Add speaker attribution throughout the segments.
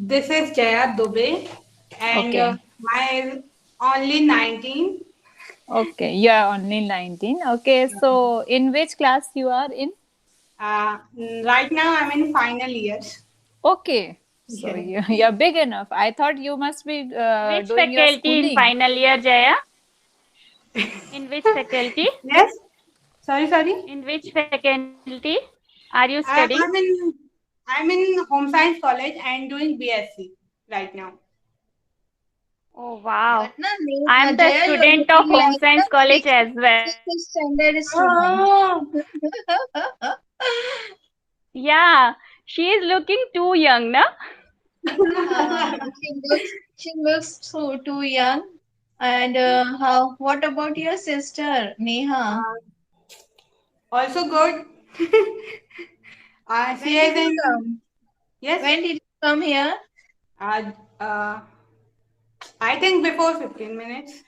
Speaker 1: This is Jaya Dubey, and
Speaker 2: Okay.
Speaker 1: my is only 19.
Speaker 2: Okay. You are only 19. Okay. So, in which class you are in?
Speaker 1: Uh, right now, I'm in final years.
Speaker 2: Okay. So,
Speaker 1: Yes.
Speaker 2: you're big enough. I thought you must be
Speaker 3: Which
Speaker 2: doing your
Speaker 3: faculty in
Speaker 2: schooling.
Speaker 3: final year, Jaya? In which faculty?
Speaker 1: Yes. Sorry, sorry.
Speaker 3: In which faculty are you studying?
Speaker 1: I, I'm in I'm in Home Science College and doing BSc right now.
Speaker 3: Oh, wow.
Speaker 4: But na,
Speaker 3: I am the
Speaker 4: Jaya, you are
Speaker 3: student of
Speaker 4: looking
Speaker 3: Home
Speaker 4: like
Speaker 3: Science
Speaker 4: a
Speaker 3: College
Speaker 4: sixth,
Speaker 3: as well.
Speaker 4: sixth standard student.
Speaker 1: Oh,
Speaker 3: Yeah, she is looking too young, na?
Speaker 4: She looks so too young. And how? What about your sister, Neha?
Speaker 1: also good. She
Speaker 4: When
Speaker 1: is
Speaker 4: did you
Speaker 1: in
Speaker 4: come?
Speaker 1: yes.
Speaker 4: When did you come here?
Speaker 1: Uh, uh, I think before 15 minutes.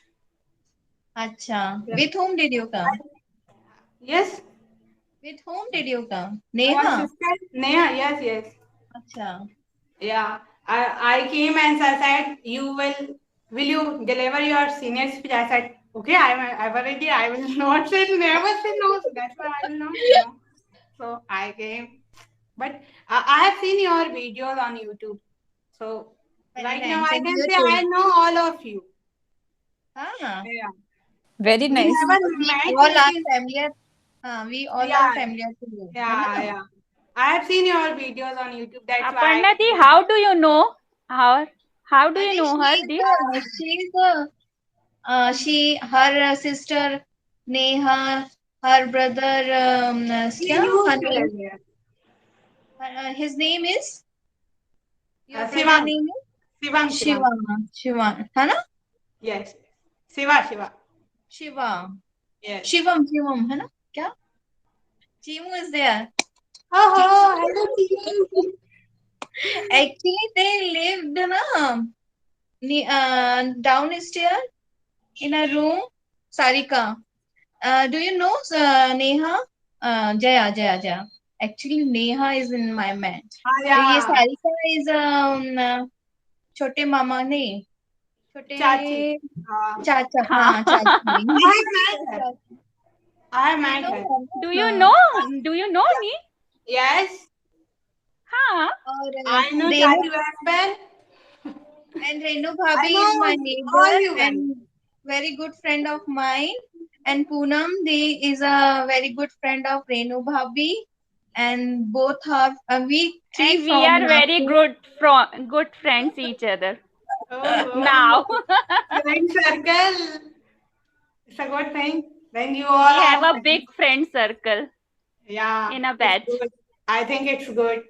Speaker 4: Acha.
Speaker 1: Yeah.
Speaker 4: With whom did you come?
Speaker 1: Yes.
Speaker 4: With whom did you come?
Speaker 1: My
Speaker 4: Neha.
Speaker 1: sister Neha. Yes, yes.
Speaker 4: Acha.
Speaker 1: Yeah, I came and I said, will you deliver your senior speech? I said, okay, I've already, I will not say, never say no. So that's why I will not say no. So I came. But I have seen your videos on YouTube. So
Speaker 4: Many
Speaker 1: right now
Speaker 4: times
Speaker 1: I
Speaker 4: in
Speaker 1: can say I
Speaker 4: YouTube.
Speaker 1: know all of you.
Speaker 4: Ah,
Speaker 1: Yeah.
Speaker 2: Very
Speaker 1: We
Speaker 2: nice.
Speaker 1: never
Speaker 4: because we
Speaker 1: met,
Speaker 4: all are
Speaker 1: लेकिन
Speaker 4: familiar. We all are
Speaker 1: yeah,
Speaker 4: familiar to you. है
Speaker 1: yeah,
Speaker 4: ना?
Speaker 1: yeah. I have seen your videos on YouTube. That's why I
Speaker 3: Aparna di,
Speaker 1: can say.
Speaker 3: how do you know her? How do you
Speaker 4: अरे
Speaker 3: know her, di?
Speaker 4: her sister Neha, her brother
Speaker 1: He
Speaker 4: क्या? Her
Speaker 1: used to
Speaker 4: name,
Speaker 1: live here.
Speaker 4: his name is, your brother
Speaker 1: Sivang.
Speaker 4: name
Speaker 1: Sivang,
Speaker 4: is
Speaker 1: Sivang.
Speaker 4: Shiva, है ना?
Speaker 1: Yes. Shiva, Shiva.
Speaker 4: Shiva,
Speaker 1: Yes.
Speaker 4: Shivam, है ना? क्या? Chimu is there.
Speaker 1: Oh, hello, Chimu.
Speaker 4: Actually, they lived na downstairs in a room. Sarika. Do you know Neha? Jaya. Actually, Neha is in my mind.
Speaker 1: Ah,
Speaker 4: ये
Speaker 1: yeah.
Speaker 4: Sarika is छोटे मामा नहीं
Speaker 1: Chachi.
Speaker 4: छोटे
Speaker 1: Uh,
Speaker 4: चाचा
Speaker 3: हाँ.
Speaker 4: हाँ चाची
Speaker 1: I have met her.
Speaker 4: चाची
Speaker 1: I have
Speaker 4: you
Speaker 1: met
Speaker 4: know
Speaker 1: her.
Speaker 4: her
Speaker 3: Do
Speaker 4: ना
Speaker 3: you
Speaker 4: हाँ
Speaker 3: know? Do you know me?
Speaker 1: Yes.
Speaker 3: हाँ.
Speaker 4: और
Speaker 1: I know
Speaker 4: Renu
Speaker 1: Chachi very well.
Speaker 4: and Renu
Speaker 1: I
Speaker 4: Bhabhi is my
Speaker 1: know
Speaker 4: neighbor
Speaker 1: all you well.
Speaker 4: and very good friend of mine. And Poonam, they is a very good friend of Renu Bhabhi. And both have we three
Speaker 3: And we
Speaker 4: from
Speaker 3: are very
Speaker 4: Nagpur.
Speaker 3: good friends each other.
Speaker 1: Oh,
Speaker 3: Now.
Speaker 1: friend circle. It's a good thing. When you all
Speaker 3: We
Speaker 1: are
Speaker 3: have a
Speaker 1: friends.
Speaker 3: big friend circle
Speaker 1: Yeah,
Speaker 3: in a
Speaker 1: it's
Speaker 3: batch.
Speaker 1: good. I think it's good.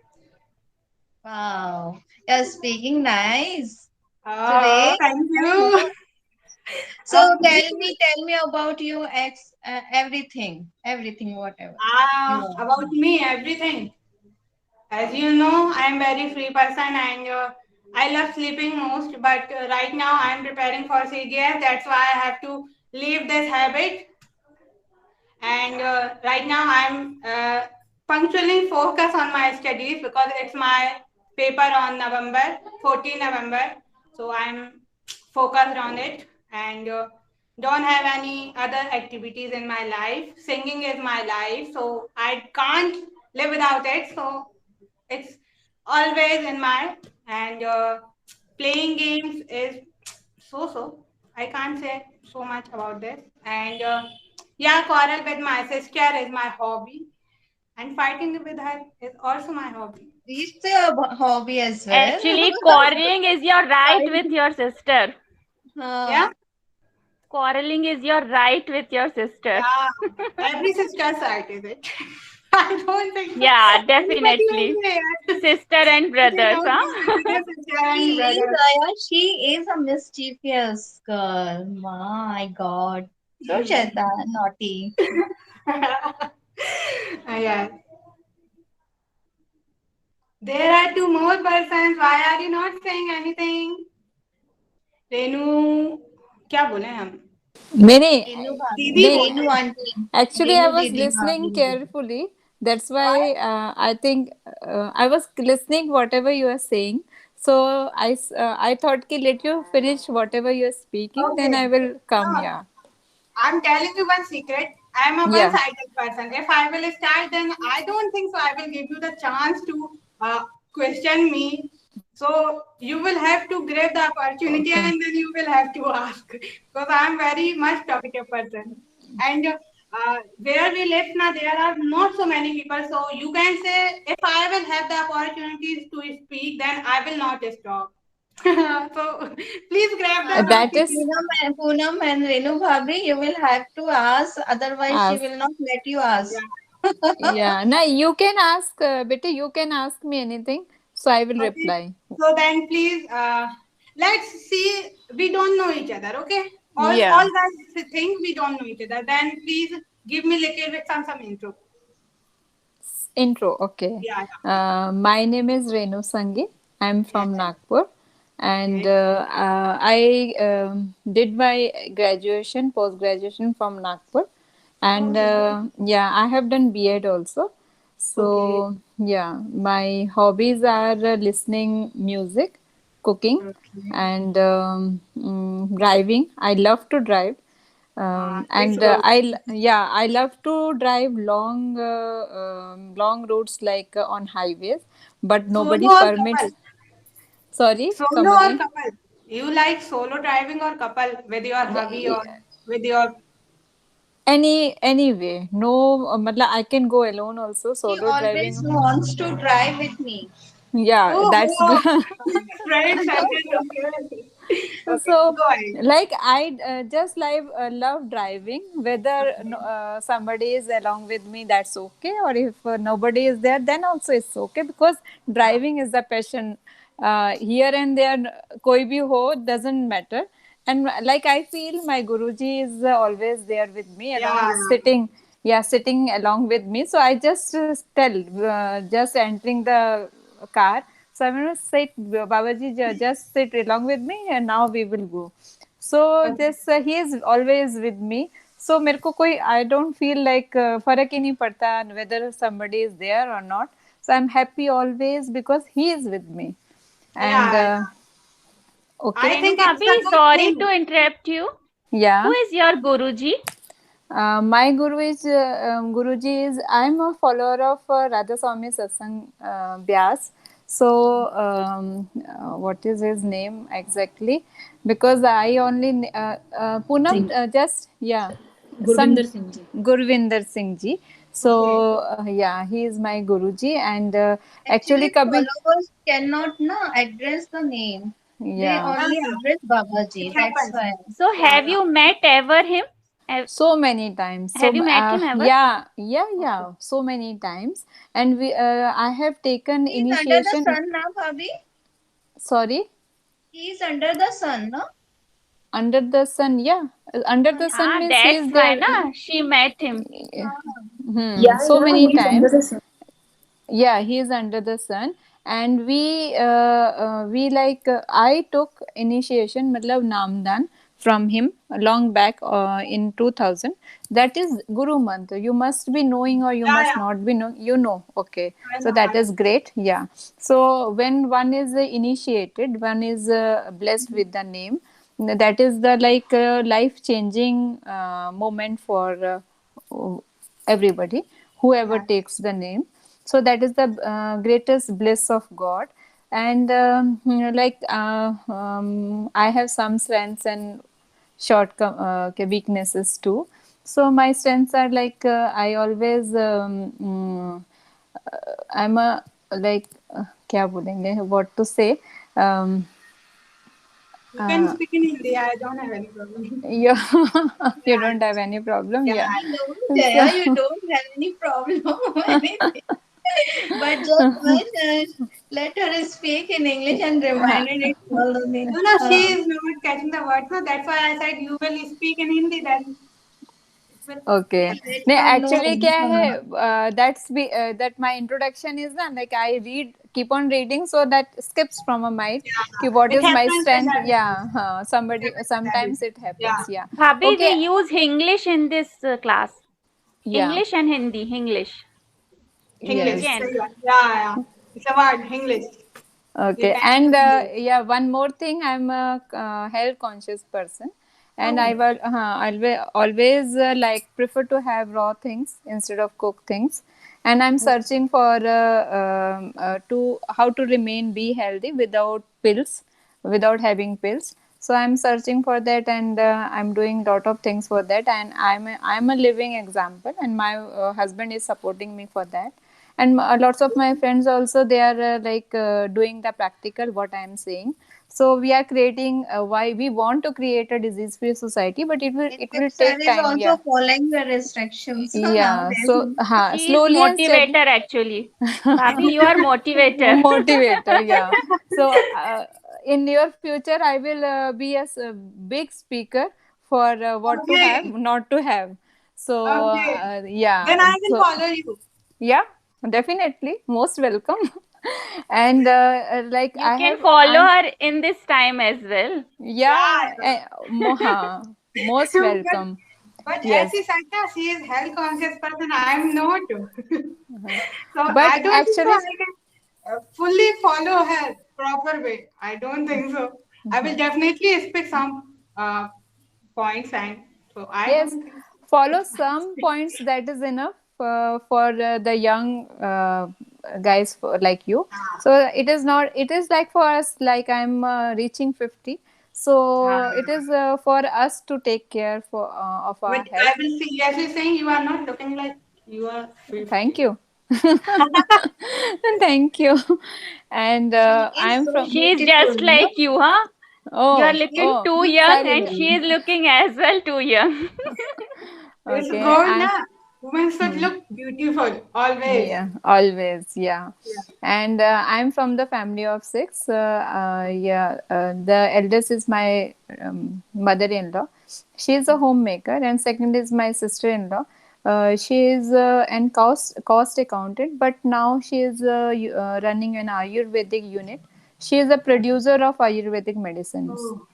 Speaker 4: Wow, you're speaking nice
Speaker 1: Oh,
Speaker 4: today.
Speaker 1: thank you.
Speaker 4: So
Speaker 1: This
Speaker 4: tell me about you everything, whatever you want.
Speaker 1: about me, everything. As you know, I am very free person and I love sleeping most. But right now, I am preparing for CGS. That's why I have to leave this habit. And right now, I am punctually focus on my studies because it's my paper on November, 14 November. So I'm focused on it and don't have any other activities in my life. Singing is my life, so I can't live without it. So it's always in my and playing games is so. I can't say so much about this. And yeah, quarrel with my sister is my hobby, and fighting with her is also my hobby.
Speaker 4: It's a hobby as well.
Speaker 3: Actually, quarreling is your right
Speaker 4: Right.
Speaker 3: with your sister.
Speaker 4: uh,
Speaker 1: Yeah,
Speaker 3: Quarreling is your right with your sister.
Speaker 1: yeah. Every sister's side is it. I don't think so.
Speaker 3: Yeah,
Speaker 1: Anybody
Speaker 3: definitely.
Speaker 1: will say it.
Speaker 3: Sister and
Speaker 1: They
Speaker 3: brothers,
Speaker 1: don't
Speaker 3: huh?
Speaker 1: consider sister and
Speaker 4: she is
Speaker 1: brother.
Speaker 4: she is a mischievous girl. My God, so shaitan, naughty.
Speaker 1: Yeah. There are two more persons. Why are you not saying anything? Renu क्या बोले हम
Speaker 2: Many.
Speaker 4: Renu bhabhi,
Speaker 1: दीदी
Speaker 2: They
Speaker 1: बोलते
Speaker 4: Renu
Speaker 1: हैं
Speaker 4: auntie,
Speaker 2: actually, I
Speaker 4: Renu
Speaker 2: was
Speaker 4: didi, हाँ
Speaker 2: listening
Speaker 4: Renu didi.
Speaker 2: carefully. That's
Speaker 1: Why?
Speaker 2: why I think I was listening whatever you are saying. So I thought ki let you finish whatever you're speaking, then
Speaker 1: Okay.
Speaker 2: I will come.
Speaker 1: No,
Speaker 2: Yeah.
Speaker 1: I'm telling you one secret. I'm a
Speaker 2: Yeah.
Speaker 1: one-sided person. If I will start, then I don't think so. I will give you the chance to question me. So you will have to grab the opportunity
Speaker 2: Okay.
Speaker 1: and then you will have to ask because I'm very much talkative person. And where we live now, there are not so many people. So you can say if I will have the opportunities to speak, then I will not stop. So please grab the
Speaker 2: That
Speaker 1: opportunity.
Speaker 2: is
Speaker 4: Poonam and Renu Bhabhi, you will have to ask, otherwise she
Speaker 2: ask.
Speaker 4: will not let you ask.
Speaker 1: Yeah.
Speaker 2: Yeah. Now you can ask, Betty. You can ask me anything, so I will
Speaker 1: Okay.
Speaker 2: reply.
Speaker 1: So then please let's see we don't know each other, okay? All
Speaker 2: Yeah.
Speaker 1: guys think we don't know each other. Then please give me little bit some intro.
Speaker 2: Intro. Okay.
Speaker 1: Yeah,
Speaker 2: My name is Renu Sangi. I'm
Speaker 1: yeah.
Speaker 2: from Nagpur, and
Speaker 1: Okay.
Speaker 2: I did my graduation, post graduation from Nagpur, and
Speaker 1: Okay.
Speaker 2: yeah, I have done B.Ed also.
Speaker 1: Okay.
Speaker 2: So yeah, my hobbies are listening music, cooking,
Speaker 1: Okay.
Speaker 2: and driving. I love to drive.
Speaker 1: It's
Speaker 2: And
Speaker 1: good.
Speaker 2: yeah, I love to drive long routes like on highways, but nobody
Speaker 1: Solo or
Speaker 2: permits.
Speaker 1: couple?
Speaker 2: Sorry,
Speaker 1: Solo
Speaker 2: come
Speaker 1: or
Speaker 2: again.
Speaker 1: couple? You like solo driving or couple with your hubby or with your
Speaker 2: Anyway, no, I can go alone also.
Speaker 4: She
Speaker 2: Solo
Speaker 4: always
Speaker 2: driving.
Speaker 4: wants to drive with me.
Speaker 2: Yeah,
Speaker 1: oh,
Speaker 2: that's
Speaker 1: oh.
Speaker 2: good.
Speaker 1: Friends and then okay. Okay,
Speaker 2: So,
Speaker 1: go ahead.
Speaker 2: like I just love driving. Whether no, somebody is along with me, that's okay. Or if nobody is there, then also it's okay because driving is a passion. Here and there, koi bhi ho doesn't matter. And like I feel my Guruji is always there with me, along
Speaker 1: Yeah,
Speaker 2: sitting, yeah, sitting along with me. So I just tell, just entering the car. So I'm gonna sit, Babaji, just sit along with me, and now we will go. So
Speaker 1: yeah.
Speaker 2: this he is always with me. So मेरे को कोई I don't feel like फर्क ही नहीं पड़ता whether somebody is there or not. So I'm happy always because he is with me. And
Speaker 1: Yeah, I
Speaker 2: okay,
Speaker 3: Renu
Speaker 1: think it's a
Speaker 3: Bhabhi,
Speaker 1: good
Speaker 3: sorry to
Speaker 1: thing.
Speaker 3: interrupt you. Who
Speaker 2: yeah.
Speaker 3: is your Guruji?
Speaker 2: My guru is Guruji is I'm a follower of Radha Swami Satsang Vyas. So what is his name exactly? Because I only Poonam
Speaker 5: Singh.
Speaker 2: just yeah
Speaker 5: Gurvinder
Speaker 2: some
Speaker 5: Singh ji.
Speaker 2: Gurvinder Singh ji.
Speaker 1: Okay.
Speaker 2: So yeah, he is my Guruji, and actually
Speaker 4: Actually,
Speaker 2: kabhi
Speaker 4: followers cannot address the name. They
Speaker 2: yeah.
Speaker 1: Yeah,
Speaker 4: only address
Speaker 1: it
Speaker 4: Babaji. That's
Speaker 1: happens.
Speaker 4: why.
Speaker 3: So
Speaker 1: Yeah,
Speaker 3: have you met ever him?
Speaker 2: So many times.
Speaker 3: Have
Speaker 2: So
Speaker 3: you met him ever?
Speaker 2: yeah, yeah,
Speaker 1: okay.
Speaker 2: yeah. So many times, and we I have taken
Speaker 4: He is under the
Speaker 2: initiation.
Speaker 4: sun now, Bhabhi.
Speaker 2: Sorry,
Speaker 4: He is under the sun, no?
Speaker 2: under the sun. Yeah, under the sun
Speaker 3: Ah,
Speaker 2: means he
Speaker 3: that's
Speaker 2: is
Speaker 3: why
Speaker 2: there.
Speaker 3: na she met him.
Speaker 2: So
Speaker 5: Yeah,
Speaker 2: many
Speaker 5: he's under
Speaker 2: times.
Speaker 5: the sun.
Speaker 2: Yeah, he is under the sun, and we like I took initiation, matlab namdan from him long back in 2000. That is Guru Mantra. You must be knowing or you
Speaker 1: Yeah,
Speaker 2: must
Speaker 1: yeah.
Speaker 2: not be knowing. You know, okay.
Speaker 1: I
Speaker 2: So
Speaker 1: know,
Speaker 2: that
Speaker 1: I know.
Speaker 2: is great. Yeah. So when one is initiated, one is blessed with the name. That is the like life changing moment for everybody whoever
Speaker 1: Yeah.
Speaker 2: takes the name. So that is the greatest bliss of God. And I have some strengths and weaknesses too. So my strengths are like I always I'm a like क्या बोलेंगे what to say. um,
Speaker 1: You can
Speaker 2: uh,
Speaker 1: speak in Hindi. I don't have any problem.
Speaker 2: you, you
Speaker 1: Yeah,
Speaker 2: don't have any problem,
Speaker 1: yeah.
Speaker 2: yeah.
Speaker 4: I know,
Speaker 2: So
Speaker 4: Jaya, you don't have any problem or anything. But just let her speak in English and reminded it follow me.
Speaker 1: No, no, she is not catching the words. No, that's why I said you will speak in Hindi. Then it will.
Speaker 2: okay.
Speaker 1: Yeah.
Speaker 4: Let
Speaker 2: नहीं
Speaker 4: her know.
Speaker 2: actually क्या है that my introduction is ना like I read keep on reading so that skips from my mind कि what
Speaker 1: It
Speaker 2: is my
Speaker 1: happens in
Speaker 2: strength,
Speaker 1: that.
Speaker 2: yeah
Speaker 1: It
Speaker 2: somebody
Speaker 1: happens in that.
Speaker 2: sometimes it
Speaker 1: Yeah.
Speaker 2: happens, yeah.
Speaker 3: Bhabhi, we
Speaker 2: Okay,
Speaker 3: use English in this class.
Speaker 2: yeah,
Speaker 3: English and Hindi. English.
Speaker 1: English.
Speaker 2: yes,
Speaker 3: Again.
Speaker 1: सही बात. Yeah, yeah. It's a word. English.
Speaker 2: Okay,
Speaker 1: Depends
Speaker 2: and
Speaker 1: on you.
Speaker 2: yeah, one more thing, I'm a health conscious person, and I
Speaker 1: Oh,
Speaker 2: will always like prefer to have raw things instead of cooked things, and I'm searching for to how to remain be healthy without pills, without having pills. So I'm searching for that, and I'm doing lot of things for that, and I'm a living example, and my husband is supporting me for that, and lots of my friends also, they are like doing the practical what I am saying. So we are creating why we want to create a disease free society, but
Speaker 4: And
Speaker 2: it will
Speaker 4: Dipsar
Speaker 2: take
Speaker 4: is
Speaker 2: time.
Speaker 4: also
Speaker 2: Yeah,
Speaker 4: following the restrictions
Speaker 2: yeah,
Speaker 4: nowadays.
Speaker 2: so
Speaker 3: She is
Speaker 2: slowly and steadily.
Speaker 3: motivator actually. Bhabhi, you are motivator.
Speaker 2: Motivator, yeah. So in your future I will be a big speaker for what to have,
Speaker 1: okay.
Speaker 2: not to have. So
Speaker 1: Okay.
Speaker 2: yeah,
Speaker 1: Then I will
Speaker 2: so
Speaker 1: follow you.
Speaker 2: yeah, definitely, most welcome. And like
Speaker 3: You can follow
Speaker 2: I'm,
Speaker 3: her in this time as well.
Speaker 2: yeah,
Speaker 1: Yeah.
Speaker 2: most
Speaker 1: but
Speaker 2: welcome.
Speaker 1: but as she
Speaker 2: Yes.
Speaker 1: said, that she is health conscious person. I am not.
Speaker 2: Uh-huh.
Speaker 1: So
Speaker 2: But
Speaker 1: I don't think so.
Speaker 2: actually,
Speaker 1: I can fully follow her proper way. I don't think so. I will definitely speak some points, and so I
Speaker 2: yes,
Speaker 1: don't think
Speaker 2: follow
Speaker 1: it's
Speaker 2: some points, that is enough for the young guys like you. So it is not, it is like for us, like I'm reaching 50. So it is for us to take care of
Speaker 1: but
Speaker 2: our
Speaker 1: I
Speaker 2: health.
Speaker 1: will seriously saying you are not looking like you are
Speaker 2: Thank
Speaker 1: 50.
Speaker 2: you. Thank you. And
Speaker 4: She is
Speaker 2: I'm
Speaker 4: so
Speaker 2: from,
Speaker 3: She is
Speaker 4: beautiful,
Speaker 3: just
Speaker 4: no?
Speaker 3: like you, huh? You are
Speaker 2: oh,
Speaker 3: looking
Speaker 2: oh,
Speaker 3: too young and she
Speaker 2: silently.
Speaker 3: is looking as well too young.
Speaker 1: It's
Speaker 2: Okay,
Speaker 1: good,
Speaker 2: I,
Speaker 1: na? Women should
Speaker 2: hmm.
Speaker 1: look beautiful always.
Speaker 2: Yeah, always, yeah.
Speaker 1: Yeah.
Speaker 2: And I'm from the family of six. Yeah, the eldest is my mother-in-law. She is a homemaker, and second is my sister-in-law. She is an cost accountant, but now she is running an Ayurvedic unit. She is a producer of Ayurvedic medicines.
Speaker 1: Oh,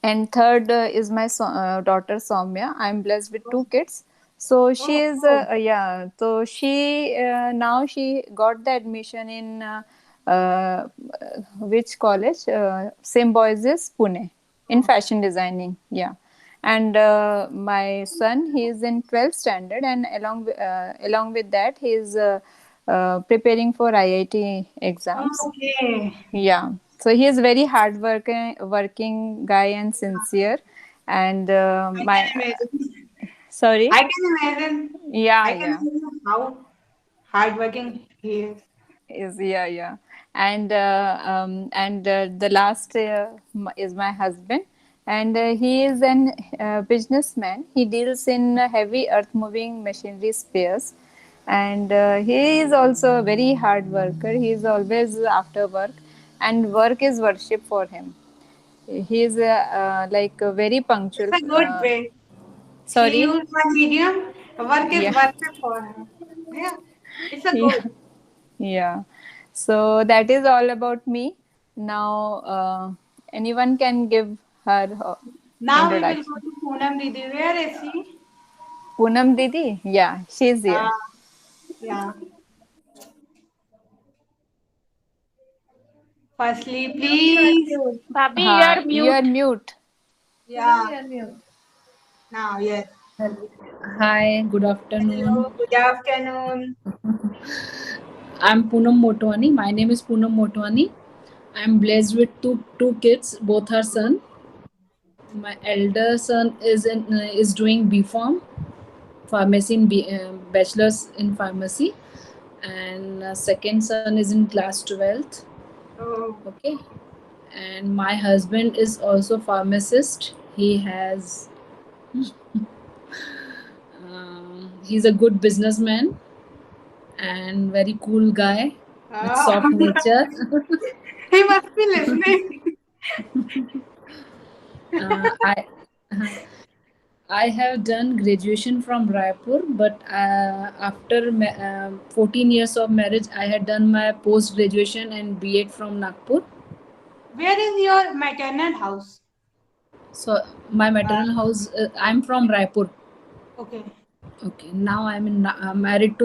Speaker 2: And third is my daughter Soumya. I'm blessed with two kids. So she
Speaker 1: oh,
Speaker 2: is
Speaker 1: oh.
Speaker 2: yeah, so she now she got the admission in uh, which college, Symbiosis Pune, in
Speaker 1: Oh.
Speaker 2: fashion designing, yeah. And my son, he is in 12th standard, and along with that he is preparing for IIT exams.
Speaker 1: Okay.
Speaker 2: Yeah. So he is very working guy and sincere. And
Speaker 1: I
Speaker 2: my
Speaker 1: can imagine.
Speaker 2: sorry.
Speaker 1: I can imagine.
Speaker 2: Yeah,
Speaker 1: I can
Speaker 2: yeah.
Speaker 1: imagine how hardworking he is.
Speaker 2: Is yeah, yeah. And the last is my husband, and he is an businessman. He deals in heavy earth moving machinery spares, and he is also a very hard worker. He is always after work, and work is worship for him. He is like very
Speaker 1: It's
Speaker 2: punctual.
Speaker 1: a good way. She
Speaker 2: Sorry.
Speaker 1: used one medium. Work is
Speaker 2: Yeah.
Speaker 1: worth it for her. Yeah. It's a
Speaker 2: Yeah.
Speaker 1: good.
Speaker 2: Yeah. So that is all about me. Now, anyone can give her
Speaker 1: Now we will go
Speaker 2: introduction.
Speaker 1: to Poonam Didi. Where is she?
Speaker 2: Poonam Didi? Yeah, she's here.
Speaker 1: Yeah. Yeah. Firstly,
Speaker 4: Mute, you are
Speaker 1: please.
Speaker 4: mute.
Speaker 3: Bhabhi, you are
Speaker 2: You are
Speaker 3: mute.
Speaker 2: mute.
Speaker 4: Mute,
Speaker 1: Yeah.
Speaker 4: you are mute.
Speaker 1: Now, yes.
Speaker 5: Hi, good
Speaker 1: Hello.
Speaker 5: afternoon.
Speaker 1: Good afternoon.
Speaker 5: I'm Poonam Motwani. My name is Poonam Motwani. I'm blessed with two kids. Both are son. My elder son is doing B.Pharm, pharmacy in bachelor's in pharmacy, and second son is in class 12th.
Speaker 1: Oh.
Speaker 5: Okay, and my husband is also pharmacist. He has he's a good businessman and very cool guy with
Speaker 1: Oh.
Speaker 5: soft nature.
Speaker 1: He must be listening.
Speaker 5: I I have done graduation from Raipur, but after 14 years of marriage, I had done my post graduation and B.Ed from Nagpur.
Speaker 1: Where is your maternal house?
Speaker 5: So my maternal house, I'm from Raipur.
Speaker 1: Okay.
Speaker 5: Okay, now I'm in married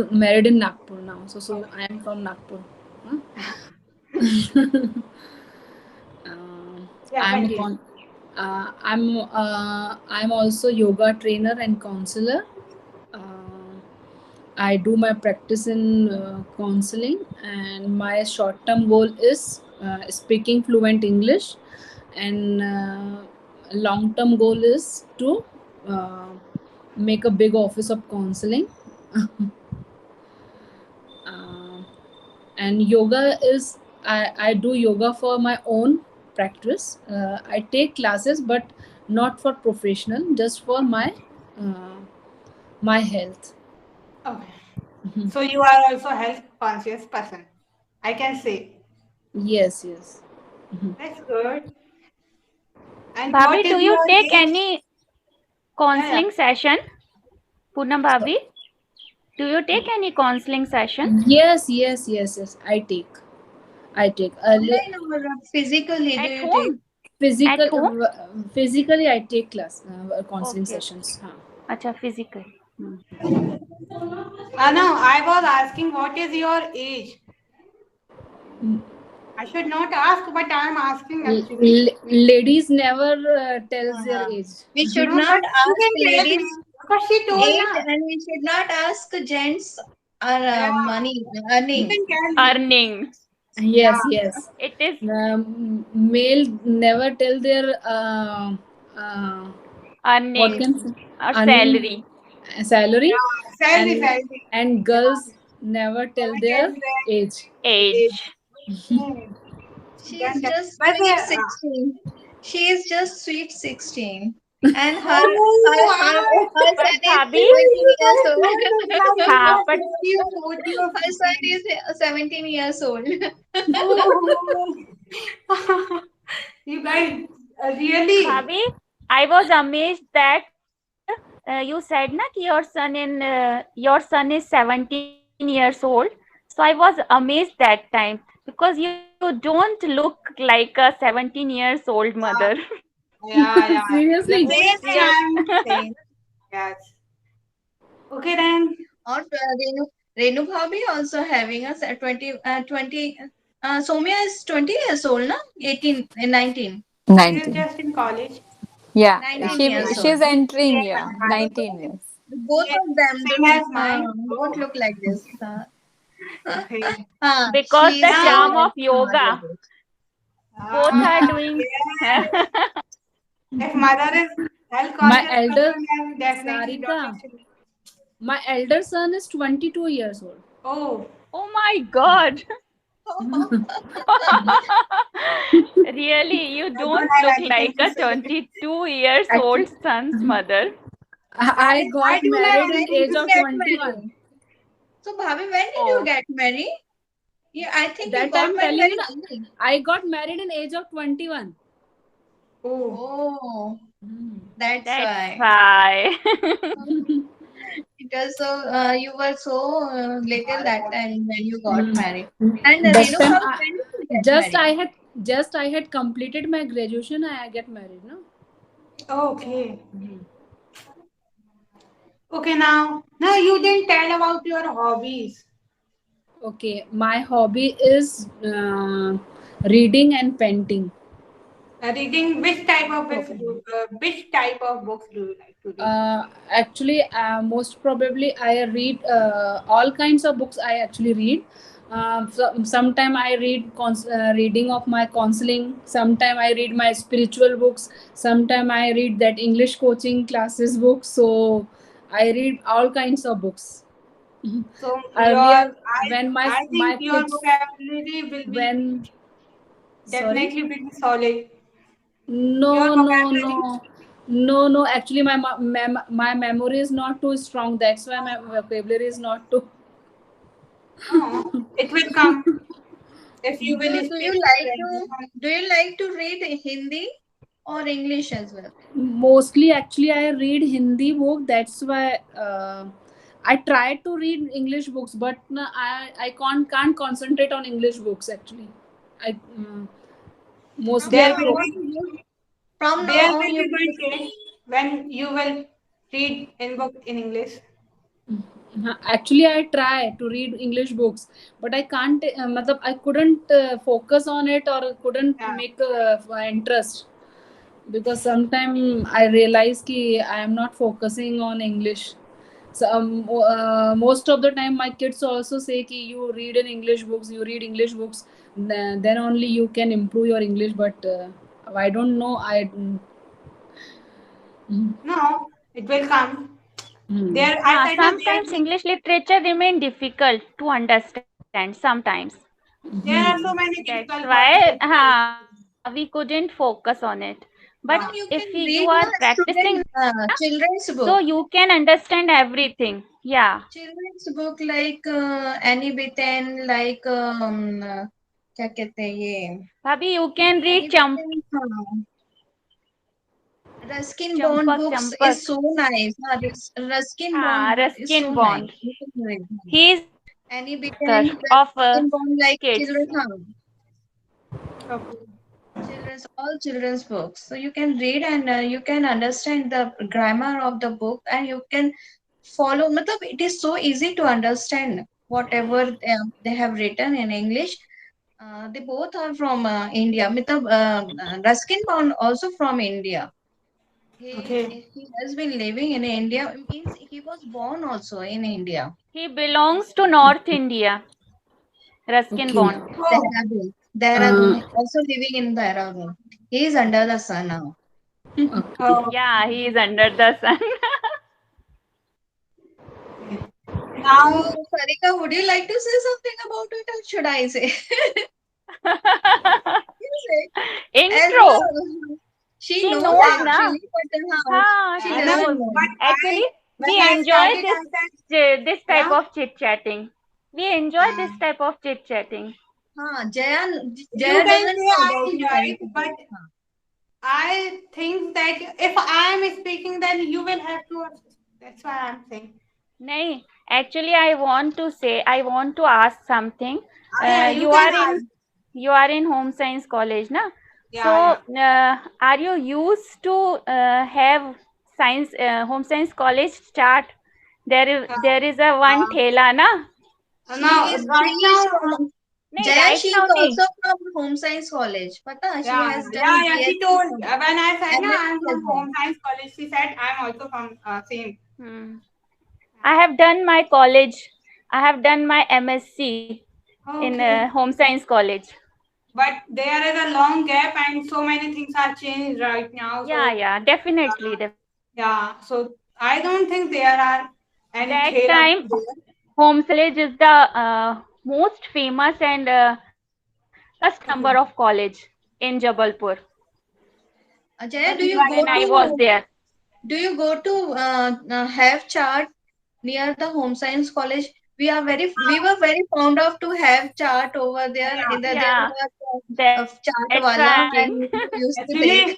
Speaker 5: in Nagpur now. So
Speaker 1: Okay.
Speaker 5: I am from Nagpur. Huh?
Speaker 1: Yeah,
Speaker 5: I'm a
Speaker 1: continue.
Speaker 5: I'm also yoga trainer and counselor. Uh, I do my practice in counseling, and my short term goal is speaking fluent English, and long term goal is to uh, make a big office of counseling. Uh, and yoga is I do yoga for my own practice. I take classes, but not for professional, just for uh, my health.
Speaker 1: Okay.
Speaker 5: Mhm.
Speaker 1: So you are also a health conscious person, I can say.
Speaker 5: Yes, yes. Mhm.
Speaker 1: That's good. And what
Speaker 3: Bhabhi,
Speaker 1: is
Speaker 3: do you
Speaker 1: your
Speaker 3: take
Speaker 1: age?
Speaker 3: any
Speaker 1: Yeah, yeah.
Speaker 3: counseling session? Poonam
Speaker 5: So,
Speaker 3: Bhabhi, do you take any counseling session?
Speaker 5: yes, yes, yes, yes. I take
Speaker 4: Online or physically do
Speaker 3: At
Speaker 4: you take?
Speaker 3: home? At
Speaker 5: physical.
Speaker 3: home?
Speaker 5: Physically, I take counseling
Speaker 3: Okay.
Speaker 5: sessions. Huh.
Speaker 3: Acha, physical.
Speaker 1: No, I was asking what is your age? I should not ask, but I am asking actually.
Speaker 5: Ladies never tells their
Speaker 4: Uh,
Speaker 5: age.
Speaker 4: we should
Speaker 1: No,
Speaker 4: not
Speaker 1: but you
Speaker 4: ask
Speaker 1: can tell me
Speaker 4: ladies
Speaker 1: because she told
Speaker 4: age,
Speaker 1: na.
Speaker 4: and we should not ask gents our
Speaker 1: Yeah,
Speaker 4: money
Speaker 1: you
Speaker 4: earning.
Speaker 1: can tell me.
Speaker 3: Earning.
Speaker 1: Yeah,
Speaker 5: Yes, yes.
Speaker 3: It is
Speaker 5: Male never tell their uh, what
Speaker 3: earning
Speaker 5: can say,
Speaker 3: or
Speaker 5: earning
Speaker 3: salary.
Speaker 5: salary,
Speaker 1: yeah. Salary,
Speaker 5: and
Speaker 1: salary.
Speaker 5: girls never tell
Speaker 1: Never tell
Speaker 5: their
Speaker 1: that
Speaker 5: age.
Speaker 1: age.
Speaker 3: Age.
Speaker 1: Hmm.
Speaker 4: She
Speaker 1: Done
Speaker 4: is
Speaker 1: that.
Speaker 4: just
Speaker 1: But
Speaker 4: sweet 16. She is just sweet 16. And
Speaker 1: oh,
Speaker 4: her
Speaker 3: But
Speaker 4: son is
Speaker 3: Bhabhi,
Speaker 4: 17
Speaker 1: you
Speaker 4: years
Speaker 1: don't
Speaker 4: old.
Speaker 1: want to like you
Speaker 3: हाँ,
Speaker 1: are
Speaker 3: but
Speaker 1: 50 or 40 or
Speaker 4: Her son
Speaker 1: 50.
Speaker 4: is 17 years old.
Speaker 1: Oh. You guys, really?
Speaker 3: Bhabhi, I was amazed that you said na कि your son is 17 years old. So I was amazed that time because you don't look like a 17 years old mother.
Speaker 1: Yeah, yeah. The
Speaker 5: Seriously.
Speaker 1: same thing
Speaker 3: You're
Speaker 1: I'm saying. Yes. Okay then.
Speaker 4: Or Renu Bhabhi also having a 20. Soumya is 20 years old, no? 18, 19.
Speaker 1: She is
Speaker 2: 19.
Speaker 1: just in college.
Speaker 2: Yeah,
Speaker 4: 19
Speaker 2: she
Speaker 4: years
Speaker 2: she's
Speaker 4: old.
Speaker 2: entering,
Speaker 1: Same
Speaker 2: yeah,
Speaker 1: as mine.
Speaker 2: 19 years.
Speaker 4: Both
Speaker 1: Yes,
Speaker 4: of them
Speaker 1: same as mine.
Speaker 4: don't
Speaker 1: Oh,
Speaker 4: look like this.
Speaker 1: okay.
Speaker 3: because
Speaker 4: She
Speaker 3: the
Speaker 4: is
Speaker 1: Now,
Speaker 3: charm
Speaker 4: same
Speaker 3: of
Speaker 4: as her
Speaker 3: yoga.
Speaker 4: mother.
Speaker 3: Both are doing.
Speaker 1: yes. If mother is health
Speaker 5: My
Speaker 1: conscious
Speaker 5: elder
Speaker 1: person, then definitely daughter
Speaker 5: Sarika,
Speaker 1: should.
Speaker 5: my elder son is 22 years old.
Speaker 1: Oh,
Speaker 3: Oh my God. Really, you
Speaker 1: I don't
Speaker 3: don't
Speaker 1: have
Speaker 3: look
Speaker 1: anything
Speaker 3: like
Speaker 1: to
Speaker 3: a
Speaker 1: say.
Speaker 3: 22 years old
Speaker 5: Actually,
Speaker 3: son's mother.
Speaker 5: I
Speaker 1: I
Speaker 5: got
Speaker 1: don't have
Speaker 5: married in
Speaker 1: anything
Speaker 5: age
Speaker 1: to
Speaker 5: of
Speaker 1: say.
Speaker 4: Get
Speaker 5: 21.
Speaker 4: married. So, Bhabhi, when did you
Speaker 3: Oh,
Speaker 4: get married? Yeah, I think you
Speaker 5: That
Speaker 4: got
Speaker 5: I'm
Speaker 4: married
Speaker 5: telling you,
Speaker 4: very
Speaker 5: na,
Speaker 4: early.
Speaker 5: I got married in age of 21.
Speaker 1: Oh,
Speaker 4: Oh,
Speaker 5: Hmm.
Speaker 4: that's
Speaker 3: that's
Speaker 4: why.
Speaker 3: why.
Speaker 4: Because so you were so little that time when you got
Speaker 5: Hmm.
Speaker 4: married. And
Speaker 5: That
Speaker 4: Renu
Speaker 5: time,
Speaker 4: Bhabhi, when did you get
Speaker 5: just
Speaker 4: married?
Speaker 5: I had completed my graduation. I get married, no?
Speaker 1: okay.
Speaker 5: Hmm.
Speaker 1: Okay, now you didn't tell about your hobbies.
Speaker 5: Okay, my hobby is reading and painting.
Speaker 1: Reading which type of books
Speaker 5: Okay.
Speaker 1: do which type of books do you like to read?
Speaker 5: Actually, most probably I read all kinds of books. I actually read. Sometime I read reading of my counseling. Sometime I read my spiritual books. Sometime I read that English coaching classes books. So I read all kinds of books.
Speaker 1: So
Speaker 5: Earlier,
Speaker 1: your
Speaker 5: when
Speaker 1: I
Speaker 5: my
Speaker 1: think your
Speaker 5: kids
Speaker 1: vocabulary will be
Speaker 5: when sorry.
Speaker 1: definitely will be solid. Your
Speaker 5: No, no,
Speaker 1: vocabulary,
Speaker 5: no, no, no. Actually, my memory is not too strong. That's why my vocabulary is not too.
Speaker 1: no, it will come if you
Speaker 4: Do
Speaker 1: will
Speaker 4: do you
Speaker 1: speak
Speaker 4: like to
Speaker 1: French.
Speaker 4: read Hindi or English as well?
Speaker 5: Mostly, actually, I read Hindi book. That's why I try to read English books, but no, I can't concentrate on English books. Actually, I
Speaker 4: From
Speaker 5: mostly
Speaker 1: There
Speaker 5: I
Speaker 4: now
Speaker 1: will
Speaker 5: pro.
Speaker 4: on,
Speaker 1: be
Speaker 4: from
Speaker 1: there
Speaker 4: now on,
Speaker 1: will
Speaker 4: you
Speaker 1: be
Speaker 4: will.
Speaker 1: one day when you will read in book in English.
Speaker 5: Actually, I try to read English books, but I can't. मतलब I couldn't focus on it or couldn't
Speaker 1: Yeah.
Speaker 5: make interest, because sometimes I realize कि I am not focusing on English. So most of the time my kids also say कि you read in English books, you read English books, then only you can improve your English. But I don't know.
Speaker 1: No, it will come.
Speaker 5: Hmm.
Speaker 1: There, I said that
Speaker 3: Sometimes English literature remain difficult to understand. Sometimes
Speaker 1: there are so
Speaker 5: Hmm.
Speaker 1: many
Speaker 3: that's
Speaker 1: difficult
Speaker 3: why
Speaker 1: words.
Speaker 3: we couldn't focus on it. But
Speaker 1: Yeah.
Speaker 3: if
Speaker 4: You
Speaker 3: you
Speaker 4: can
Speaker 3: are
Speaker 4: read na
Speaker 3: practicing,
Speaker 4: student children's
Speaker 3: so
Speaker 4: book.
Speaker 3: you can understand everything. Yeah.
Speaker 4: Children's book like Annie Bitten, like क्या कहते हैं ये
Speaker 3: Bhabhi, you can read
Speaker 4: Annie Bitten, Ruskin Bond
Speaker 3: Champak
Speaker 4: books
Speaker 3: Champak.
Speaker 4: is so nice. Ruskin Bond book is so
Speaker 3: Ruskin
Speaker 4: nice.
Speaker 3: Bond.
Speaker 4: You can read.
Speaker 3: He is the
Speaker 4: Annie
Speaker 3: author
Speaker 4: Bitten,
Speaker 3: of
Speaker 4: Ruskin Bond, like
Speaker 3: kids.
Speaker 4: children,
Speaker 1: Okay.
Speaker 4: children's books. So you can read and you can understand the grammar of the book and you can follow. Matlab, it is so easy to understand whatever they have written in English. They both are from India. Matlab, Ruskin Bond also from India.
Speaker 1: Okay.
Speaker 4: He has been living in India. Means he was born also in India.
Speaker 3: He belongs to North India. Ruskin
Speaker 5: Okay.
Speaker 3: Bond.
Speaker 1: Oh,
Speaker 4: Dehradun.
Speaker 5: Uh,
Speaker 4: Also living in Dehradun. He is under the sun now.
Speaker 5: okay.
Speaker 1: oh.
Speaker 3: Yeah, he is under the sun.
Speaker 4: So,
Speaker 1: Now,
Speaker 4: Sarika, would you like to say something about it, or should I say? You say. As
Speaker 3: Intro.
Speaker 4: she
Speaker 3: She
Speaker 4: knows
Speaker 3: knows, na?
Speaker 4: actually, but she
Speaker 3: She
Speaker 1: no,
Speaker 4: doesn't
Speaker 3: knows.
Speaker 4: know.
Speaker 1: but
Speaker 3: Actually,
Speaker 1: when
Speaker 3: we
Speaker 1: I
Speaker 3: enjoy
Speaker 1: started, I
Speaker 3: this
Speaker 1: said,
Speaker 3: type
Speaker 1: yeah,
Speaker 3: of chit chatting. We enjoy this type of chit chatting.
Speaker 1: you
Speaker 4: Jaya
Speaker 1: can
Speaker 4: doesn't
Speaker 1: say
Speaker 4: know
Speaker 1: I
Speaker 4: about it
Speaker 1: enjoy it,
Speaker 4: anything.
Speaker 1: but I think that if I am speaking, then you will have to. That's why I'm saying.
Speaker 3: No, actually, I want to ask something.
Speaker 1: Yeah, you
Speaker 3: You
Speaker 1: can
Speaker 3: are
Speaker 1: ask.
Speaker 3: in home science college, na? So,
Speaker 1: Yeah,
Speaker 3: are you used to have science home science college start?
Speaker 1: yeah.
Speaker 3: There is a one thela, na?
Speaker 1: Now,
Speaker 4: She
Speaker 1: right
Speaker 4: is
Speaker 1: now,
Speaker 4: from
Speaker 3: No,
Speaker 4: Jaya.
Speaker 3: right
Speaker 4: She is
Speaker 3: now, nahi.
Speaker 4: also from Home Science College. Pata, she
Speaker 1: yeah,
Speaker 4: has done
Speaker 1: yeah, yeah. She
Speaker 4: BSc
Speaker 1: told
Speaker 4: from
Speaker 1: when I said, no, I'm
Speaker 4: MSc as
Speaker 1: from
Speaker 4: well.
Speaker 1: home science college. She said, I'm also from same.
Speaker 3: Hmm. I have done my college. I have done my MSc in
Speaker 1: Okay.
Speaker 3: home science college.
Speaker 1: But there is a long gap and so many things are changed right now. So,
Speaker 3: Yeah,
Speaker 1: uh,
Speaker 3: definitely.
Speaker 1: yeah. So I don't think there are any
Speaker 3: That
Speaker 1: thela
Speaker 3: time,
Speaker 1: there.
Speaker 3: home college is the most famous and first number of
Speaker 1: Okay.
Speaker 3: college in Jabalpur
Speaker 4: Jaya,
Speaker 1: But right
Speaker 3: when I was
Speaker 1: now,
Speaker 3: there.
Speaker 4: do you go to have chart near the Home Science College? We were very fond of to have chart over there.
Speaker 1: yeah.
Speaker 4: There
Speaker 3: Yeah,
Speaker 4: was a
Speaker 3: that's
Speaker 4: chart
Speaker 3: why I'm
Speaker 4: wala,
Speaker 3: asking.
Speaker 4: and we used to take.
Speaker 1: Actually,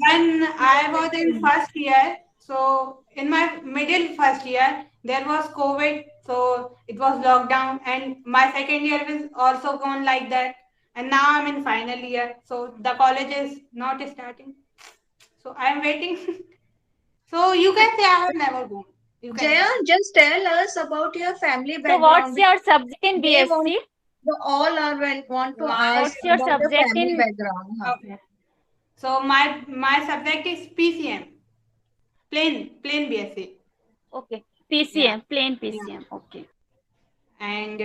Speaker 1: when
Speaker 4: We were
Speaker 1: I was
Speaker 4: very
Speaker 1: in
Speaker 4: fond.
Speaker 1: first year, so in my middle first year, there was COVID, so it was lockdown, and my second year was also gone like that. And now I'm in final year, so the college is not starting. So I'm waiting. So you can say I have never gone. You can
Speaker 4: Jaya,
Speaker 1: say.
Speaker 4: just tell us about your family
Speaker 3: So, what's
Speaker 4: background.
Speaker 3: your subject in
Speaker 4: They want
Speaker 3: BSc?
Speaker 4: all are want to
Speaker 1: My
Speaker 4: ask
Speaker 3: What's your
Speaker 4: about the
Speaker 3: subject
Speaker 4: family
Speaker 3: in?
Speaker 4: background. Huh?
Speaker 1: okay. So my subject is PCM, plain BSc.
Speaker 3: Okay,
Speaker 1: Yeah.
Speaker 3: PCM, plain
Speaker 1: Yeah.
Speaker 3: PCM. Okay.
Speaker 1: And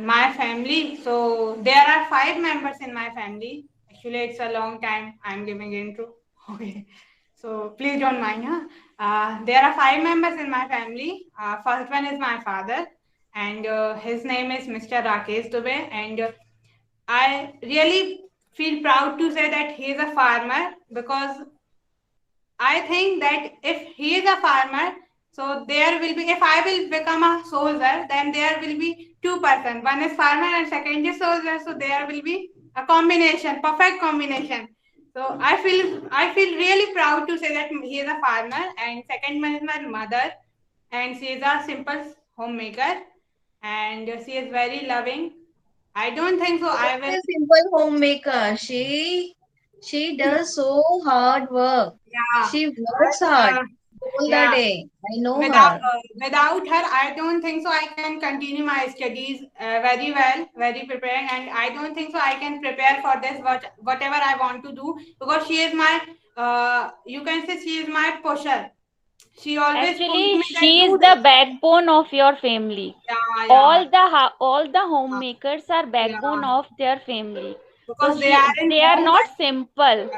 Speaker 1: my family, so there are 5 members in my family. Actually, it's a long time I'm giving intro. Okay, so please don't mind, huh? There are 5 members in my family. First one is my father, and his name is Mr. Rakesh Dubey, and I really feel proud to say that he is a farmer, because I think that if he is a farmer, so there will be, if I will become a soldier, then there will be 2 persons. One is farmer and second is soldier. So there will be a combination, perfect combination. So I feel really proud to say that he is a farmer. And second one is my mother, and she is a simple homemaker, and she is very loving. I don't think so. I
Speaker 4: Not
Speaker 1: will.
Speaker 4: a simple homemaker. She does so hard work.
Speaker 1: Yeah,
Speaker 4: She works
Speaker 1: but
Speaker 4: hard. All the
Speaker 1: Yeah.
Speaker 4: day. I know
Speaker 1: Without
Speaker 4: her.
Speaker 1: without her, I don't think so I can continue my studies very well, very preparing, and I don't think so I can prepare for this whatever I want to do, because she is my you can say she is my pusher. She always pushed
Speaker 3: Actually,
Speaker 1: me that
Speaker 3: she is
Speaker 1: do
Speaker 3: the
Speaker 1: this.
Speaker 3: backbone of your family.
Speaker 1: Yeah, yeah,
Speaker 3: All the
Speaker 1: uh,
Speaker 3: homemakers are backbone
Speaker 1: yeah.
Speaker 3: of their family. So
Speaker 1: Because they are in
Speaker 3: they are
Speaker 1: home,
Speaker 3: not
Speaker 1: but
Speaker 3: simple.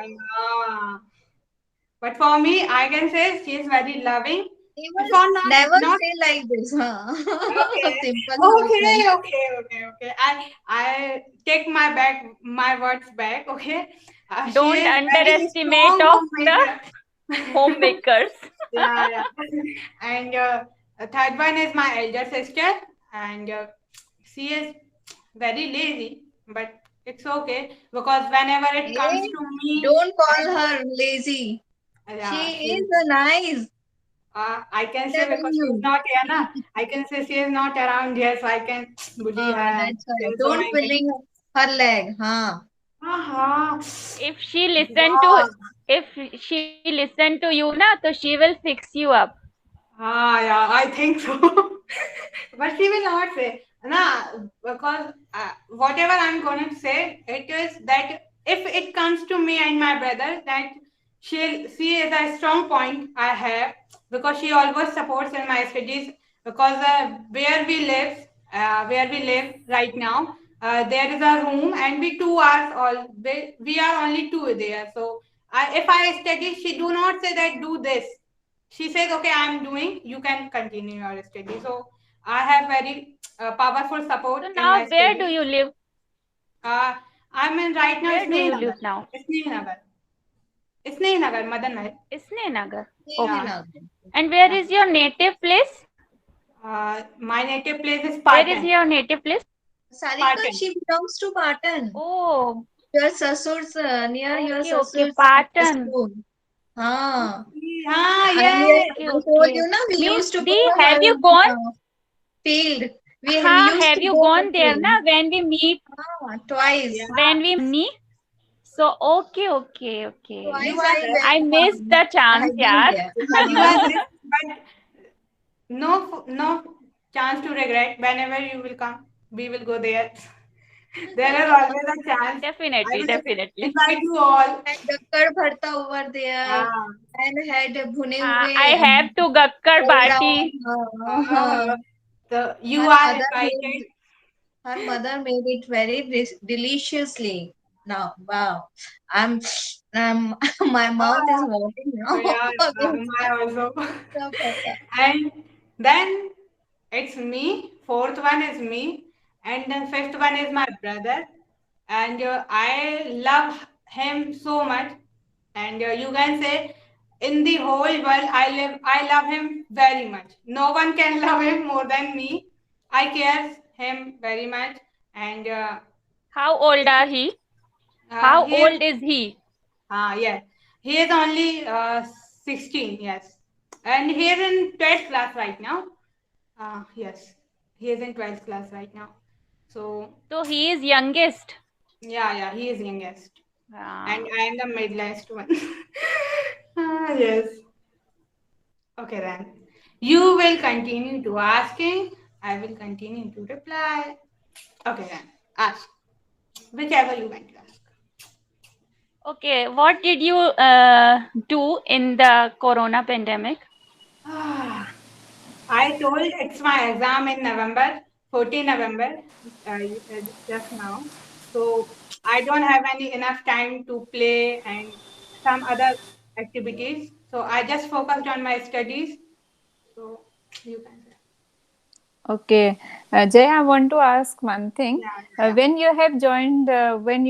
Speaker 1: but for me, I can say she is very loving.
Speaker 4: Never,
Speaker 1: For not
Speaker 4: never
Speaker 1: not
Speaker 4: say like this, huh?
Speaker 1: okay,
Speaker 4: Simple person.
Speaker 1: okay. I take my words back. Okay, she
Speaker 3: Don't
Speaker 1: is very
Speaker 3: underestimate
Speaker 1: strong
Speaker 3: of the
Speaker 1: homemaker.
Speaker 3: homemakers.
Speaker 1: Yeah. And the third one is my elder sister, and she is very lazy, but it's okay because whenever it comes
Speaker 4: Hey,
Speaker 1: to me,
Speaker 4: don't
Speaker 1: I
Speaker 4: call
Speaker 1: do.
Speaker 4: her lazy.
Speaker 1: Yeah,
Speaker 4: She
Speaker 1: she.
Speaker 4: is a nice.
Speaker 1: I can
Speaker 4: I'm
Speaker 1: say
Speaker 4: telling
Speaker 1: because she's
Speaker 4: you.
Speaker 1: not here, na. I can say she is not around here, so I can bully her and
Speaker 4: That's why.
Speaker 1: say so
Speaker 4: Don't
Speaker 1: many things.
Speaker 4: pulling her leg, huh?
Speaker 1: Uh-huh.
Speaker 3: If she listen to
Speaker 1: Yeah.
Speaker 3: if she listen to you na, so she will fix you up.
Speaker 1: Yeah, I think so. But she will not say, nah, because whatever I'm going to say, it is that if it comes to me and my brother, that she is a strong point I have, because she always supports in my studies, because where we live right now, there is a room and we two are we are only two there. So if I study, she do not say that do this. She says, okay, I'm doing, you can continue your study. So I have very powerful support
Speaker 3: So
Speaker 1: in my
Speaker 3: now where do
Speaker 1: studies.
Speaker 3: you live?
Speaker 1: uh, I'm in right now
Speaker 3: Where do you
Speaker 1: Snehnagar.
Speaker 3: live now?
Speaker 1: Snehnagar, Madan Mahal.
Speaker 3: Isninagar.
Speaker 1: Yeah.
Speaker 3: Okay.
Speaker 4: Now.
Speaker 3: And where
Speaker 1: Yeah.
Speaker 3: is your native place?
Speaker 1: My native place is
Speaker 3: Where is
Speaker 1: Patan.
Speaker 3: your native place?
Speaker 4: Sarika,
Speaker 1: Patan.
Speaker 4: she belongs to Patan.
Speaker 3: Oh,
Speaker 4: Your Sasur's near your
Speaker 3: okay,
Speaker 4: Sasur's
Speaker 3: Patan.
Speaker 4: school. Ah,
Speaker 1: Yes.
Speaker 3: Okay,
Speaker 4: I told
Speaker 3: okay.
Speaker 4: you, na, we
Speaker 3: Means
Speaker 4: used to go
Speaker 3: the have you
Speaker 4: her
Speaker 3: gone?
Speaker 4: field. We
Speaker 3: Ha,
Speaker 4: used
Speaker 3: have
Speaker 4: to
Speaker 3: you
Speaker 4: go her
Speaker 3: gone there
Speaker 4: field.
Speaker 3: na when we meet,
Speaker 4: Twice.
Speaker 1: Yeah.
Speaker 3: when we meet? So okay.
Speaker 1: You
Speaker 4: Twice
Speaker 1: are
Speaker 4: I
Speaker 1: there.
Speaker 3: I
Speaker 4: went.
Speaker 3: missed the
Speaker 4: I
Speaker 3: chance,
Speaker 4: have been
Speaker 3: yaar.
Speaker 4: there.
Speaker 1: Yeah, you are there. But no chance to regret. Whenever you will come, we will go there. There is always a chance. I
Speaker 3: Definitely,
Speaker 1: will
Speaker 3: definitely.
Speaker 1: invite you all.
Speaker 4: And Gakkad Bharta over there.
Speaker 1: Ah,
Speaker 4: And had bhune
Speaker 3: I
Speaker 4: hue
Speaker 3: have to Gakkar
Speaker 4: Oda.
Speaker 3: party.
Speaker 1: so you
Speaker 4: Her
Speaker 1: are
Speaker 4: mother
Speaker 1: invited.
Speaker 4: made her mother made it very deliciously. Now, wow. I'm my mouth is
Speaker 1: Ah,
Speaker 4: watering now.
Speaker 1: yeah, my also.
Speaker 4: Gakkad.
Speaker 1: And then it's me. Fourth one is me. And then fifth one is my brother. And I love him so much. And you can say in the whole world, I love him very much. No one can love him more than me. I care him very much. And
Speaker 3: How old are he? How
Speaker 1: he is
Speaker 3: old is he?
Speaker 1: yeah, he is only 16, yes. And he is in 12th class right now. Yes, he is in 12th class right now. So,
Speaker 3: So he is youngest.
Speaker 1: yeah, he is youngest. And
Speaker 3: Ah,
Speaker 1: I am the mid-last one. Yes. Okay, then. You will continue to asking. I will continue to reply. Okay, then. Ask. Whichever you want to ask.
Speaker 3: okay. What did you do in the corona pandemic?
Speaker 1: I told it's my exam in November, 14 November, just now. So I don't have any enough time to play and some other activities. So I just focused on my studies. So you can say.
Speaker 2: Okay, Jay, I want to ask one thing.
Speaker 1: Yeah.
Speaker 2: When you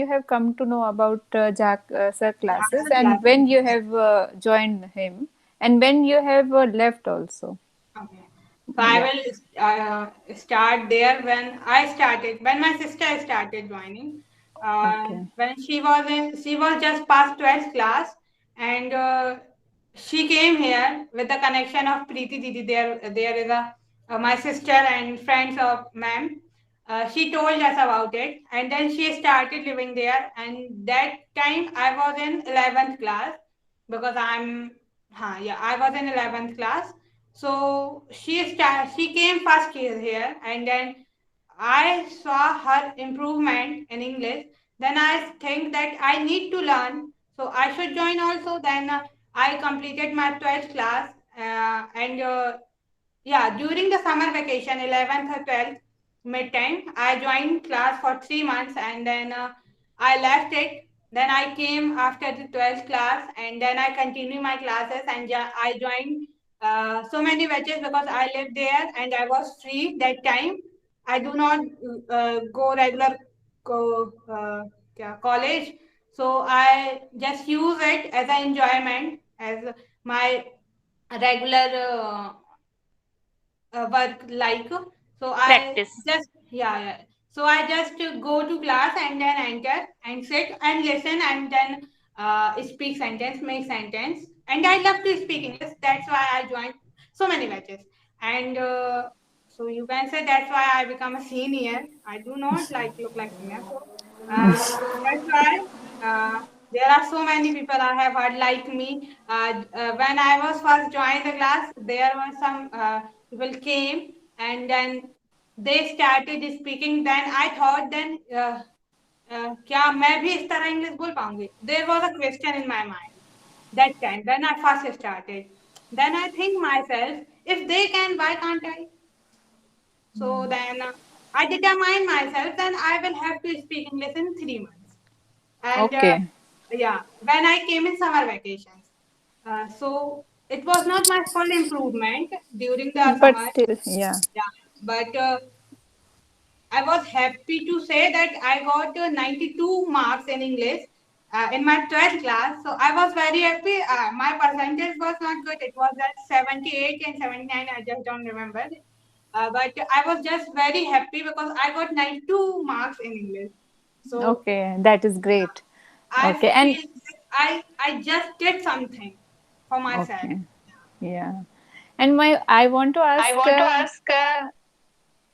Speaker 2: have come to know about Jack sir classes,
Speaker 1: After
Speaker 2: and
Speaker 1: classes.
Speaker 2: when you have joined him, and when you have left also.
Speaker 1: Okay. So I
Speaker 2: Yeah.
Speaker 1: will start there when my sister started joining.
Speaker 2: Okay.
Speaker 1: When she was just past 12th class, and she came here with the connection of Preeti Didi. There is my sister and friends of ma'am. She told us about it, and then she started living there. And that time I was in 11th class, because I'm Yeah, I was in 11th class. So she came first year here, and then I saw her improvement in English. Then I think that I need to learn, so I should join also. Then I completed my 12th class, and yeah, during the summer vacation, 11th or 12th, midtime, I joined class for 3 months, and then I left it. Then I came after the 12th class, and then I continued my classes, and I joined so many batches because I lived there and I was free that time. I do not go regular college, so I just use it as an enjoyment, as my regular work like. So I
Speaker 3: Practice.
Speaker 1: just so I just go to class and then enter and sit and listen and then speak sentence, make sentence, and I love to speak English. That's why I joined so many batches. And so you can say that's why I become a senior. I do not like look like senior, so that's why there are so many people I have heard like me. When I was first joined the class, there were some people came and then they started speaking. Then I thought, then क्या मैं भी इस तरह English बोल पाऊंगी? There was a question in my mind that time when I first started. Then I think myself, if they can, why can't I? So then I determined myself, then I will have to speak English in 3 months. And
Speaker 2: Okay.
Speaker 1: yeah, when I came in summer vacations, so it was not my full improvement during the
Speaker 2: But
Speaker 1: summer.
Speaker 2: still, yeah.
Speaker 1: Yeah, but I was happy to say that I got 92 marks in English in my 12th class. So I was very happy. My percentage was not good. It was at 78 and 79. I just don't remember. But I was just very happy because I got 92 marks in English. So
Speaker 2: Okay, that is great.
Speaker 1: I
Speaker 2: Okay, and
Speaker 1: feel that I just did something for myself.
Speaker 2: okay, yeah. And my, I want to
Speaker 1: I
Speaker 2: ask,
Speaker 1: want to ask,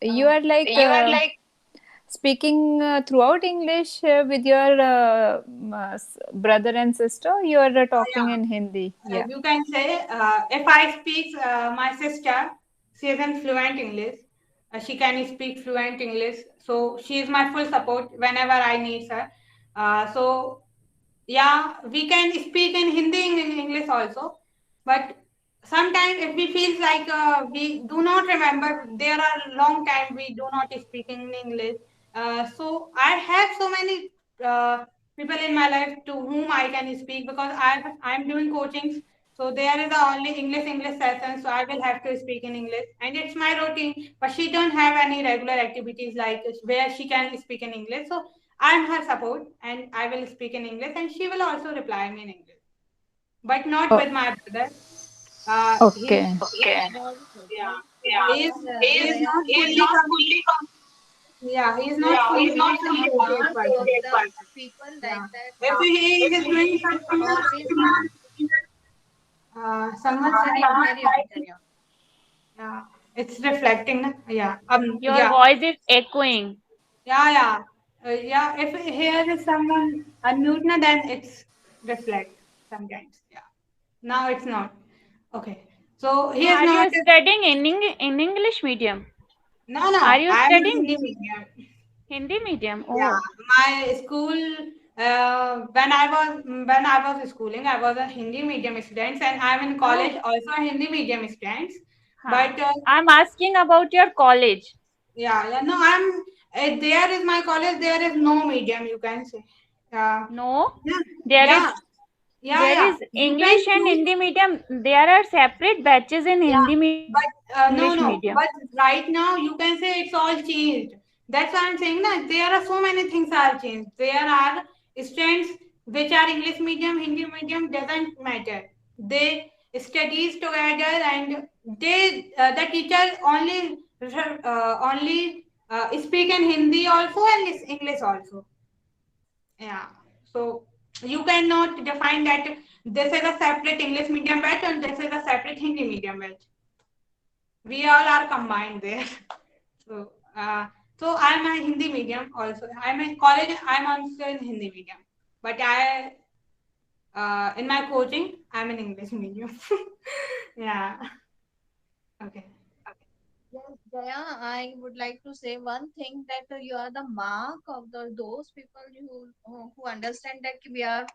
Speaker 2: you are like
Speaker 1: you are like
Speaker 2: speaking throughout English with your brother and sister. You are talking
Speaker 1: yeah.
Speaker 2: in Hindi. Yeah.
Speaker 1: You can say if I speak my sister, she is in fluent English. She can speak fluent English, so she is my full support whenever I need her. So yeah, we can speak in Hindi and in English also, but sometimes if we feel like we do not remember, there are long time we do not speak in English. So I have so many people in my life to whom I can speak because I'm doing coachings. So there is a only English session, so I will have to speak in English, and it's my routine. But she don't have any regular activities like where she can speak in English. So I'm her support, and I will speak in English, and she will also reply me in English, but not
Speaker 2: Oh,
Speaker 1: with my brother. He's
Speaker 2: okay.
Speaker 1: okay. Yeah, he is
Speaker 4: Raya,
Speaker 1: not fully yeah, he is not fully supportive person.
Speaker 4: the people like
Speaker 1: Yeah,
Speaker 4: that
Speaker 1: if he is doing something,
Speaker 4: always
Speaker 1: someone said,
Speaker 4: very auditorium.
Speaker 1: yeah, it's reflecting. Na? Yeah,
Speaker 3: Your voice is echoing.
Speaker 1: yeah. Yeah, if here is someone unmute, na, then it's reflect sometimes. Yeah. Now it's not. Okay. So he
Speaker 3: So
Speaker 1: is
Speaker 3: are
Speaker 1: not.
Speaker 3: you studying in English medium?
Speaker 1: No,
Speaker 3: Are
Speaker 1: no.
Speaker 3: you
Speaker 1: I'm a
Speaker 3: studying
Speaker 1: Hindi medium.
Speaker 3: Hindi medium?
Speaker 1: Yeah,
Speaker 3: Oh,
Speaker 1: my school. When I was schooling, I was a Hindi medium student, and I'm in
Speaker 3: oh,
Speaker 1: college also a Hindi medium student.
Speaker 3: huh.
Speaker 1: But
Speaker 3: I'm asking about your college.
Speaker 1: yeah. No, I'm. There is my college. There is no medium. You can say. Yeah,
Speaker 3: No,
Speaker 1: yeah,
Speaker 3: there
Speaker 1: yeah,
Speaker 3: is there
Speaker 1: yeah.
Speaker 3: is
Speaker 1: You can
Speaker 3: English and
Speaker 1: choose.
Speaker 3: Hindi medium. There are separate batches in
Speaker 1: Yeah,
Speaker 3: Hindi
Speaker 1: but
Speaker 3: English
Speaker 1: no, no.
Speaker 3: medium.
Speaker 1: But right now you can say it's all changed. That's why I'm saying that there are so many things are changed. There are students which are English medium, Hindi medium doesn't matter. They studies together and the teacher only speak in Hindi also and English also. Yeah. So you cannot define that this is a separate English medium batch and this is a separate Hindi medium batch. We all are combined there. So so I'm a Hindi medium also. I'm in college. I'm also in Hindi medium, but I in my coaching, I'm in English medium. Yeah. Okay.
Speaker 4: Yes, Jaya, I would like to say one thing that you are the mark of those people who understand that we are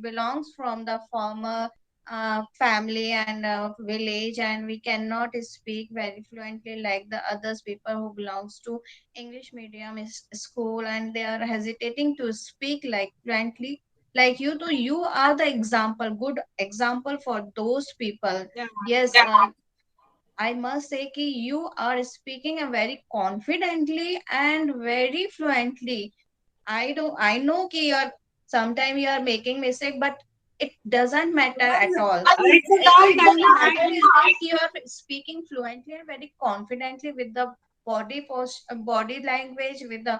Speaker 4: belongs from the former family and village, and we cannot speak very fluently like the others people who belongs to English medium school, and they are hesitating to speak like fluently like you. Do you are the example, good example for those people.
Speaker 1: Yeah.
Speaker 4: Yes, I must say that you are speaking very confidently and very fluently. I know that you are sometimes you are making mistake, but it doesn't matter at all.
Speaker 1: It's a long
Speaker 4: What
Speaker 1: time. No, I
Speaker 4: matter is
Speaker 1: can.
Speaker 4: that you are speaking fluently and very confidently with the body language, with the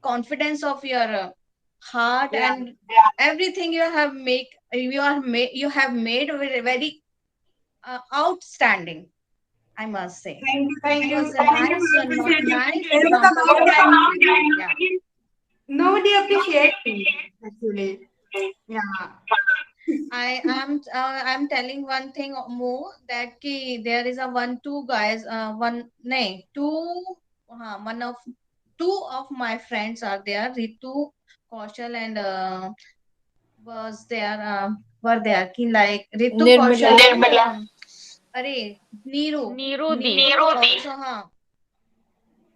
Speaker 4: confidence of your heart
Speaker 1: Yeah.
Speaker 4: and everything you have made very outstanding, I must say.
Speaker 1: Thank you. Thank
Speaker 4: It
Speaker 1: you.
Speaker 4: was a
Speaker 1: Thank you
Speaker 4: nice,
Speaker 1: for appreciating.
Speaker 4: nice
Speaker 1: It was a
Speaker 4: example
Speaker 1: long
Speaker 4: you have
Speaker 1: time.
Speaker 4: given. Yeah.
Speaker 1: Nobody appreciates me, actually. Yeah.
Speaker 4: I'm telling one thing more that there is a two guys, one nay two, one of two of my friends are there. Ritu, Kaushal, and was there were there ki like Ritu,
Speaker 2: Nirmala.
Speaker 4: Kaushal, and Are Neeru.
Speaker 3: Nirudi.
Speaker 4: Neeru also, huh?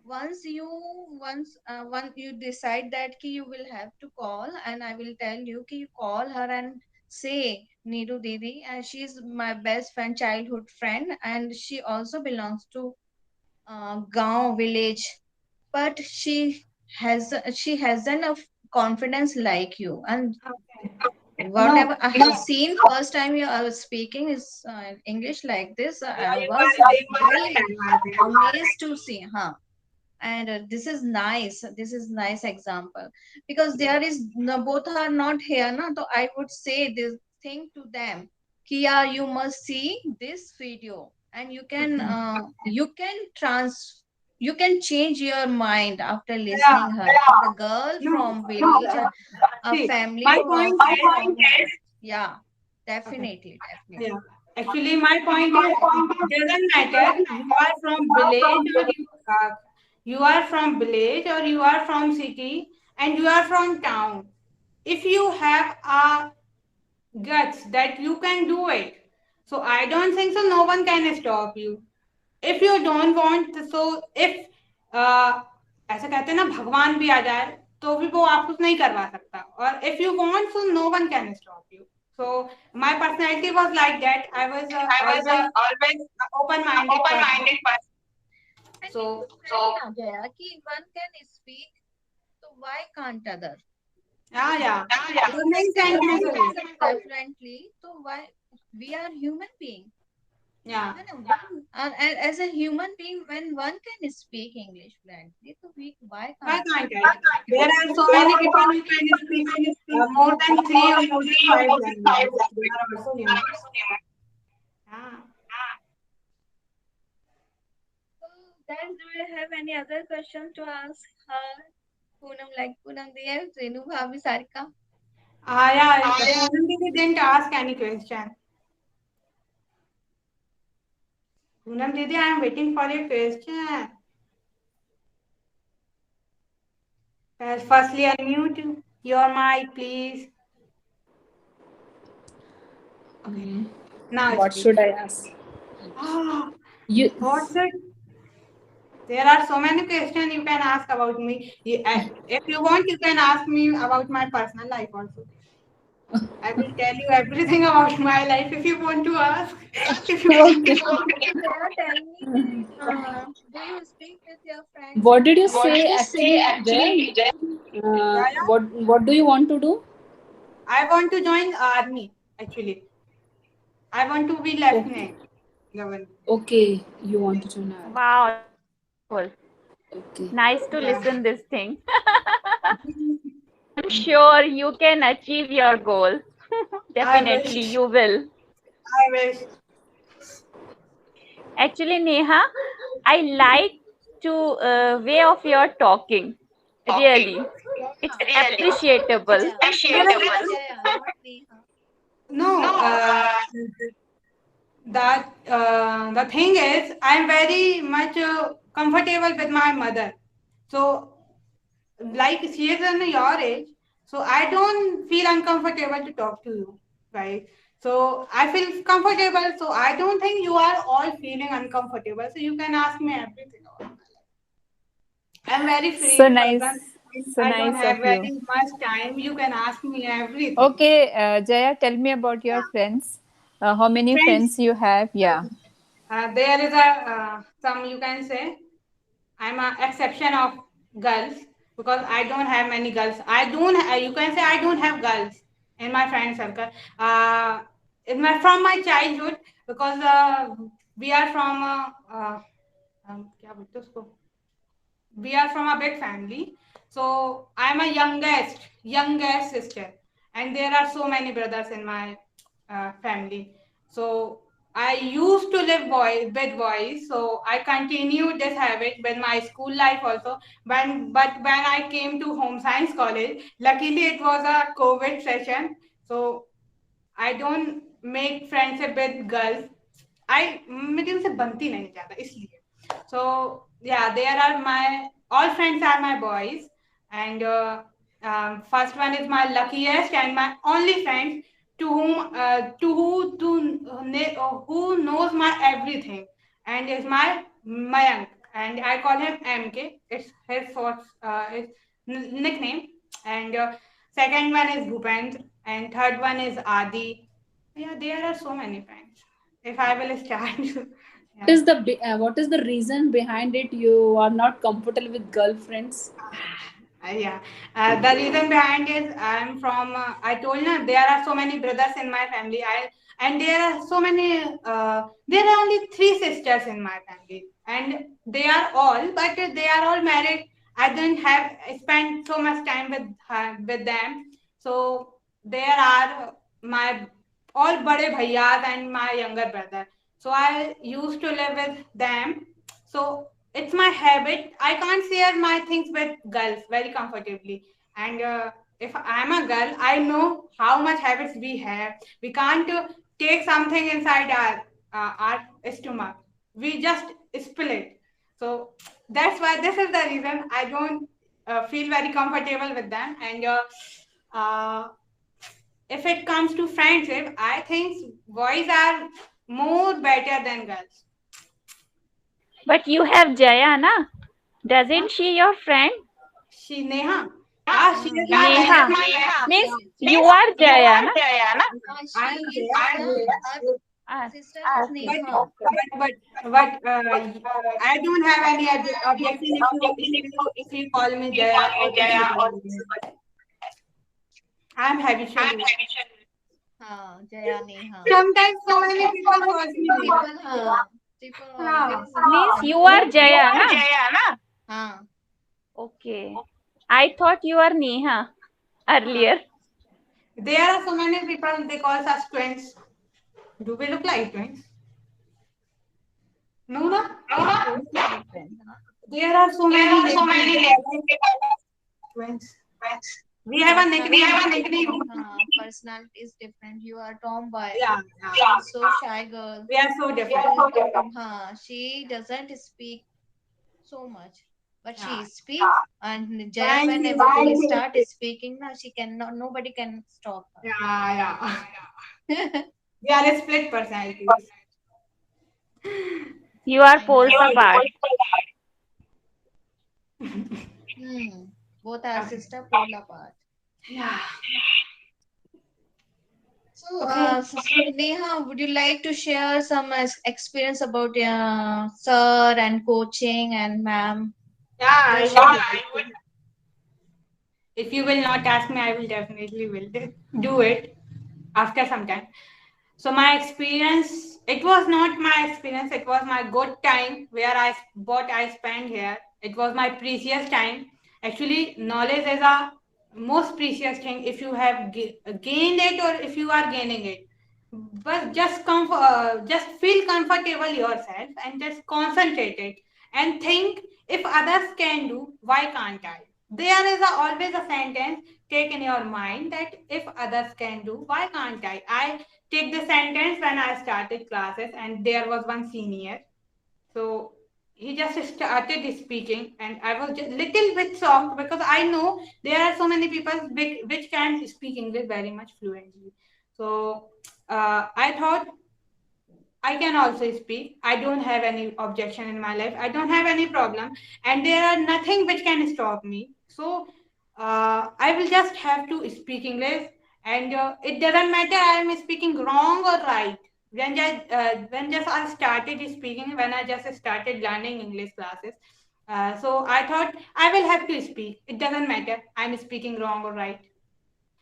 Speaker 4: Once you decide that ki you will have to call, and I will tell you ki you call her and say Neeru Didi, and she's my best friend, childhood friend, and she also belongs to Gaon village, but she hasn't a confidence like you, and
Speaker 1: Okay. No.
Speaker 4: whatever I have seen first time you I was speaking is English like this,
Speaker 1: Yeah,
Speaker 4: I
Speaker 1: you
Speaker 4: was
Speaker 1: are doing first
Speaker 4: really
Speaker 1: time, I think.
Speaker 4: amazed to see, huh? And this is nice example, because there is no, both are not here na, so I would say this thing to them, Kia, you must see this video, and you can you can change your mind after
Speaker 1: Yeah.
Speaker 4: listening her, the girl
Speaker 1: No.
Speaker 4: from
Speaker 1: No.
Speaker 4: village, a
Speaker 1: See,
Speaker 4: family
Speaker 1: my point
Speaker 4: from
Speaker 1: is.
Speaker 4: yeah,
Speaker 1: Okay.
Speaker 4: definitely,
Speaker 1: Yeah.
Speaker 4: definitely.
Speaker 1: Actually, my point is, it doesn't matter you are from village or you are from village or you are from city and you are from town. If you have a guts that you can do it, so I don't think so. No one can stop you. If you don't want, so if ऐसा कहते हैं ना भगवान भी आ जाए तो भी वो आप कुछ नहीं करवा सकता और if you want so no one can stop you. So my personality was like that. I was always open minded person.
Speaker 4: And it
Speaker 1: So
Speaker 4: is very Jaya, ki one can speak, so why can't other?
Speaker 1: yeah,
Speaker 4: One
Speaker 1: it makes
Speaker 4: can
Speaker 1: sense
Speaker 4: speak
Speaker 1: naturally.
Speaker 4: differently, so why we are human being?
Speaker 1: Yeah.
Speaker 4: है ना, as a human being, when one can speak English fluently, so why
Speaker 1: Why
Speaker 4: can't
Speaker 1: can't I? There are so many people who can speak more than three or more than five languages. They are also human. Yeah.
Speaker 4: so guys, do you have any other question to ask her? Poonam, like Poonam, they have Renu Bhabi Sarika.
Speaker 1: Yeah. Poonam Didi didn't ask any question. Poonam Didi, I am waiting for your question. Firstly, unmute your mic, please. Okay. Now
Speaker 5: What
Speaker 1: speak.
Speaker 5: should I ask?
Speaker 1: Ah,
Speaker 5: You
Speaker 1: what's it? There are so many questions you can ask about me. If you want, you can ask me about my personal life also. I will tell you everything about my life if you want to ask. If you want to.
Speaker 5: okay?
Speaker 4: Jaya, tell me, do you speak with your friends
Speaker 5: What
Speaker 4: in
Speaker 5: did you
Speaker 4: English?
Speaker 5: say actually, Jay?
Speaker 1: Yeah, yeah.
Speaker 5: What do you want to do?
Speaker 1: I want to join army actually. I want to be
Speaker 5: Okay,
Speaker 1: lieutenant governor.
Speaker 5: okay. You want to join army?
Speaker 3: Wow, that's wonderful.
Speaker 5: Okay.
Speaker 3: Nice to
Speaker 1: Yeah.
Speaker 3: listen this thing. I'm sure you can achieve your goal.
Speaker 1: I
Speaker 3: Definitely
Speaker 1: wish.
Speaker 3: you will.
Speaker 1: I wish.
Speaker 3: Actually, Neha, I like to way of your talking. Really, it's appreciable.
Speaker 4: Jaya, not Neha.
Speaker 1: No, that the thing is, I'm very much comfortable with my mother. So, like she is in your age, so I don't feel uncomfortable to talk to you, right? So I feel comfortable. So I don't think you are all feeling uncomfortable. So you can ask me everything about my life. I'm very
Speaker 2: So
Speaker 1: free
Speaker 2: nice.
Speaker 1: person.
Speaker 2: So
Speaker 1: I don't
Speaker 2: nice
Speaker 1: have
Speaker 2: of you.
Speaker 1: very much time. You can ask me everything.
Speaker 2: Okay, Jaya, tell me about your friends. How many
Speaker 1: Friends,
Speaker 2: friends you have? Yeah.
Speaker 1: there is a some you can say I'm an exception of girls because I don't have many girls. I don't. You can say I don't have girls in my friend circle. In my from my childhood because we are from क्या बोलते हैं उसको? We are from a big family. So I'm a youngest sister, and there are so many brothers in my family. So I used to live with boys, so I continued this habit with my school life also. But when I came to Home Science College, luckily it was a COVID session, so I don't make friendship with girls. I मेरी उनसे बनती नहीं ज्यादा इसलिए. So yeah, there are my all friends are my boys, and first one is my luckiest and my only friend who knows my everything and is my Mayank, and I call him MK. It's his nickname, and second one is Bhupendra, and third one is Adi. Yeah, there are so many friends. If I will start,
Speaker 5: What
Speaker 1: yeah.
Speaker 5: is the what is the reason behind it? You are not comfortable with girlfriends.
Speaker 1: Yeah, the reason behind is I'm from. I told you there are so many brothers in my family. And there are so many. There are only three sisters in my family, and they are all, but they are all married. I didn't have spent so much time with them. So there are my all bade bhaiyas and my younger brother. So I used to live with them. So it's my habit. I can't share my things with girls very comfortably. And if I'm a girl, I know how much habits we have. We can't take something inside our stomach. We just spill it. So that's why this is the reason I don't feel very comfortable with them. And uh, if it comes to friendship, I think boys are more better than girls.
Speaker 3: But you have Jaya, na?
Speaker 1: Huh?
Speaker 3: Doesn't she your friend?
Speaker 1: She Neha. Ah, she is my
Speaker 3: Neha.
Speaker 1: best.
Speaker 3: Means
Speaker 4: Yes, yes.
Speaker 3: you are Jaya, na?
Speaker 1: I'm
Speaker 4: She is
Speaker 1: there.
Speaker 3: Ah,
Speaker 4: our sister is Neha.
Speaker 1: I don't have any objection if you call me Jaya or if you call me Neha. I'm habitual.
Speaker 4: हाँ, Jaya Neha.
Speaker 1: Sometimes so many people call me Neha.
Speaker 4: People
Speaker 1: हाँ.
Speaker 4: always
Speaker 3: means you are Jaya, na?
Speaker 4: हाँ.
Speaker 3: Okay. I thought you are Neha earlier.
Speaker 1: There are so many people they call us twins. Do we look like twins? No, no. There are so many twins. We have a nickname.
Speaker 4: Personality is different. You are tomboy.
Speaker 1: Yeah.
Speaker 4: So shy girl.
Speaker 1: We are so different.
Speaker 4: She doesn't speak so much, but
Speaker 1: Yeah.
Speaker 4: she speaks. And Jaya,
Speaker 1: And
Speaker 4: whenever
Speaker 1: she-
Speaker 4: she start speaking, now she cannot. Nobody can stop her.
Speaker 1: Yeah. We are a split personalities.
Speaker 3: You are poles apart.
Speaker 4: Both are sister pole apart.
Speaker 1: Yeah.
Speaker 4: So,
Speaker 1: Okay.
Speaker 4: Neha, would you like to share some experience about sir and coaching and ma'am?
Speaker 1: Yeah, I
Speaker 4: Just
Speaker 1: would. If you will not ask me, I will definitely will do it after some time. So my experience, it was not my experience. It was my good time where what I spent here. It was my precious time. Actually, knowledge is a most precious thing if you have gained it or if you are gaining it. But just feel comfortable yourself and just concentrate it and think if others can do, why can't I? there is always a sentence take in your mind that if others can do, why can't I? I take the sentence when I started classes, and there was one senior. So he just started speaking, and I was just little bit shocked because I know there are so many people which can speak English very much fluently. So I thought I can also speak. I don't have any objection in my life. I don't have any problem, and there are nothing which can stop me. So I will just have to speak English, and it doesn't matter I am speaking wrong or right. When just I started speaking, when I just started learning English classes, so I thought I will have to speak. It doesn't matter I'm speaking wrong or right.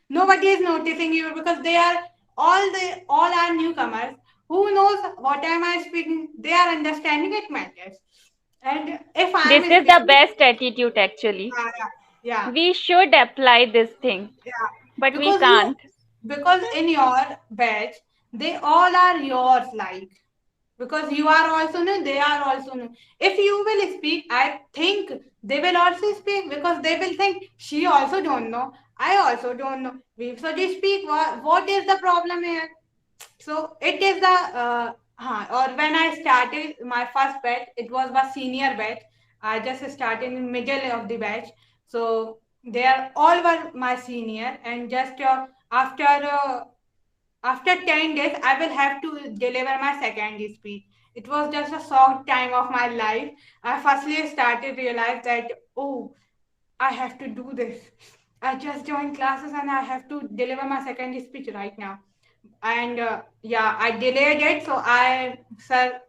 Speaker 1: Nobody is noticing you because they are all are newcomers. Who knows what am I speaking? They are understanding it matters. And if I am
Speaker 3: This is the
Speaker 1: speaking,
Speaker 3: best attitude actually.
Speaker 1: yeah, yeah,
Speaker 3: We should apply this thing,
Speaker 1: yeah,
Speaker 3: but we
Speaker 1: because you
Speaker 3: can't.
Speaker 1: because in your batch they all are yours, like, because you are also new, they are also new. If you will speak, I think they will also speak because they will think she also don't know, I also don't know, we so they speak. What is the problem here? So it is the or when I started my first batch, it was a senior batch. I just started in middle of the batch, so they are all were my senior, and just after 10 days, I will have to deliver my second speech. It was just a short time of my life. I firstly started realize that, oh, I have to do this. I just joined classes and I have to deliver my second speech right now. And yeah, I delayed it. So sir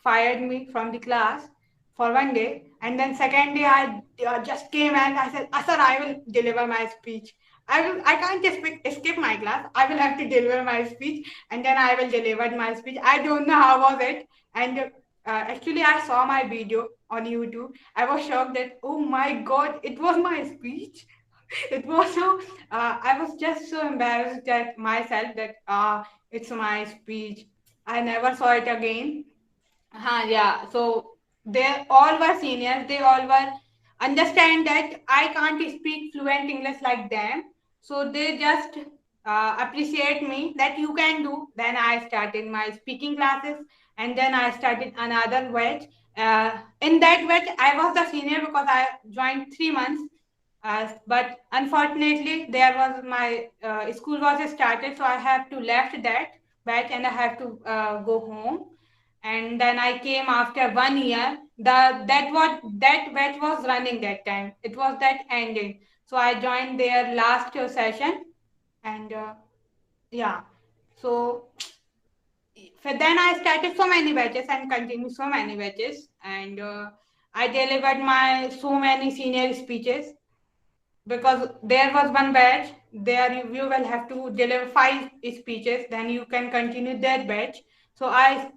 Speaker 1: fired me from the class for one day. And then second day, I just came and I said, sir, I will deliver my speech. I can't just skip my class. I will have to deliver my speech, and then I will deliver my speech. I don't know how was it. And actually, I saw my video on YouTube. I was shocked that, oh my God, it was my speech. It was so, I was just so embarrassed at myself that it's my speech. I never saw it again. Yeah. So they all were seniors. They all were understand that I can't speak fluent English like them. So they just appreciate me that you can do. Then I started my speaking classes, and then I started another batch. In that batch, I was the senior because I joined 3 months. But unfortunately, there was my school was started, so I have to left that batch and I have to go home. And then I came after 1 year. That batch was running that time. It was that ending. So I joined their last session, and yeah. So then I started so many batches and continued so many batches, and I delivered my so many senior speeches because there was one batch there you will have to deliver 5 speeches, then you can continue that batch. So I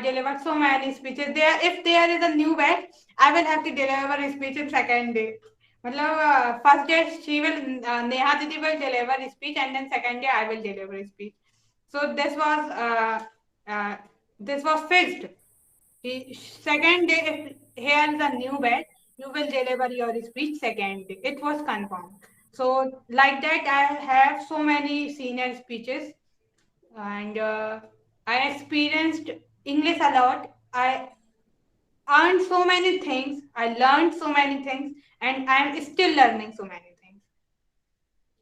Speaker 1: delivered so many speeches there. If there is a new batch, I will have to deliver a speech in second day. First day she will Neha Didi will deliver a speech, and then second day I will deliver a speech. So uh, this was fixed. Second day, if here is a new batch, you will deliver your speech second day. It was confirmed. So like that, I have so many senior speeches, and I experienced English a lot. I earned so many things. I learned so many things, and I am still learning so many things.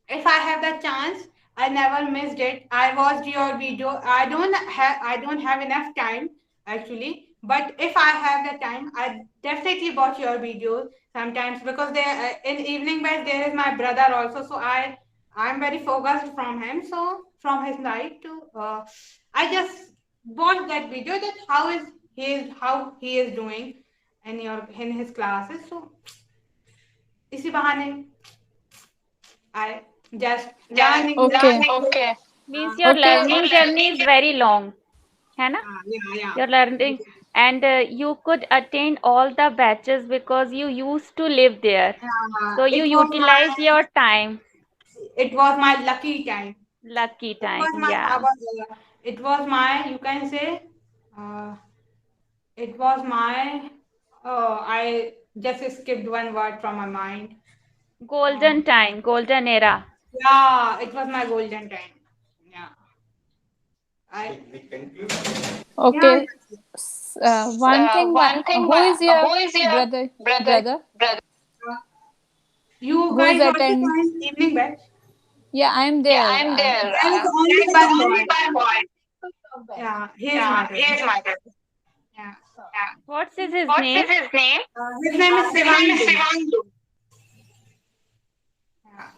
Speaker 1: If I have the chance, I never missed it. I watched your video. I don't have enough time actually, but if I have the time, I definitely watch your videos sometimes because there in evening batch there is my brother also. So I'm very focused from him. So from his night to I just watch that video that how he is doing in his classes. So इसी बहाने I just learning.
Speaker 2: Okay.
Speaker 1: Okay.
Speaker 3: Means your
Speaker 2: Okay.
Speaker 3: learning journey is very long, है ना?
Speaker 1: Yeah.
Speaker 3: You're learning, and you could attend all the batches because you used to live there.
Speaker 1: Yeah.
Speaker 3: So you utilize your time.
Speaker 1: It was my lucky time.
Speaker 3: Lucky
Speaker 1: It
Speaker 3: time,
Speaker 1: was my
Speaker 3: yeah.
Speaker 1: it was my, you can say, uh, it was my, oh, I just skipped one word from my mind.
Speaker 3: Golden time, golden era.
Speaker 1: Yeah, it was my golden time. Yeah. I
Speaker 2: Okay.
Speaker 1: yeah.
Speaker 2: One thing, who is your
Speaker 6: Who is your
Speaker 2: brother?
Speaker 6: brother?
Speaker 2: Brother
Speaker 1: You
Speaker 2: who is
Speaker 1: guys also
Speaker 2: attend?
Speaker 1: joined evening batch.
Speaker 2: Yeah, I'm
Speaker 6: Yeah,
Speaker 2: there.
Speaker 6: I'm there.
Speaker 1: There is only
Speaker 6: There is
Speaker 1: one
Speaker 6: only
Speaker 1: boy.
Speaker 6: one boy.
Speaker 1: Yeah, he is
Speaker 6: Yeah,
Speaker 1: my
Speaker 6: he is
Speaker 1: brother.
Speaker 6: my brother.
Speaker 1: Yeah.
Speaker 6: Yeah.
Speaker 3: What's his
Speaker 6: What's
Speaker 3: name?
Speaker 6: his name?
Speaker 1: His name is
Speaker 6: His name is
Speaker 1: Sivandu.
Speaker 6: Sivandu.
Speaker 1: Yeah.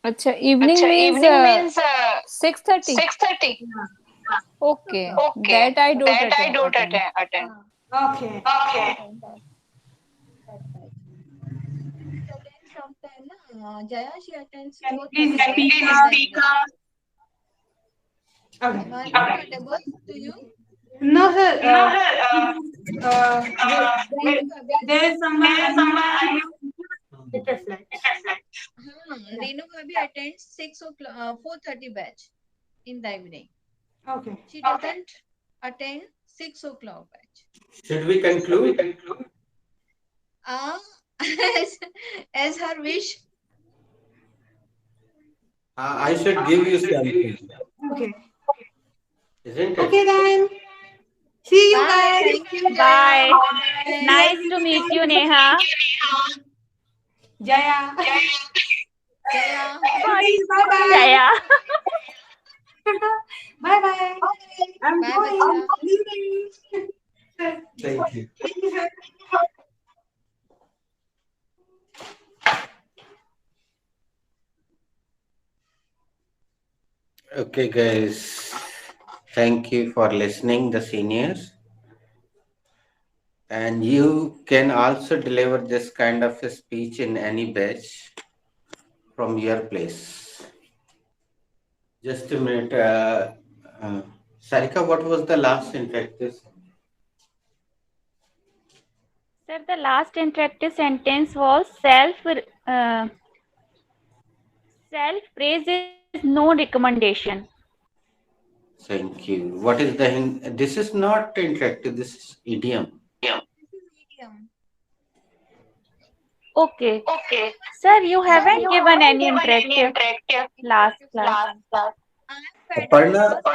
Speaker 2: Acha, evening means
Speaker 6: Evening means
Speaker 2: 6:30.
Speaker 6: 6:30.
Speaker 2: Okay,
Speaker 6: Okay,
Speaker 2: that I don't
Speaker 6: that I don't
Speaker 2: attend.
Speaker 6: attend.
Speaker 1: Okay.
Speaker 6: Okay.
Speaker 4: From 10, Jaya, she attends
Speaker 1: Can you
Speaker 4: 4:30
Speaker 1: please
Speaker 6: Can you
Speaker 1: speak
Speaker 6: please
Speaker 1: up?
Speaker 6: speak up?
Speaker 1: Okay.
Speaker 4: Am I not audible to you?
Speaker 1: No, sir.
Speaker 6: No, sir.
Speaker 1: When there is someone
Speaker 6: There is someone
Speaker 1: it reflects.
Speaker 4: Renu Bhabi attends 6 o'clock, 4:30 batch in the evening.
Speaker 1: Okay.
Speaker 4: She doesn't attend 6 o'clock batch.
Speaker 7: Should we conclude?
Speaker 4: As her wish.
Speaker 7: I should give you something,
Speaker 1: Okay.
Speaker 7: isn't it?
Speaker 1: Okay then. See you
Speaker 4: Bye.
Speaker 1: guys.
Speaker 4: Thank you,
Speaker 3: Bye.
Speaker 4: Jaya.
Speaker 3: Nice to meet you, Neha.
Speaker 1: Jaya.
Speaker 4: Jaya.
Speaker 1: Okay, bye bye.
Speaker 3: Jaya.
Speaker 1: Bye bye. I'm
Speaker 4: Bye,
Speaker 1: going.
Speaker 4: Bacha.
Speaker 7: Thank you.
Speaker 1: Thank you, sir.
Speaker 7: Okay, guys. Thank you for listening, the seniors. And you can also deliver this kind of a speech in any batch from your place. Just a minute. Sarika, what was the last interactive?
Speaker 3: Sir, the last interactive sentence was self praise is no recommendation.
Speaker 7: Thank you. What is the hint? This is not interactive, this is idiom.
Speaker 4: Medium.
Speaker 3: Okay.
Speaker 6: Okay.
Speaker 3: Sir, you haven't
Speaker 6: You
Speaker 3: given
Speaker 6: haven't
Speaker 3: any
Speaker 6: given any
Speaker 3: interactive last class.
Speaker 6: class.
Speaker 4: I am fed
Speaker 7: Aparna,
Speaker 4: up. I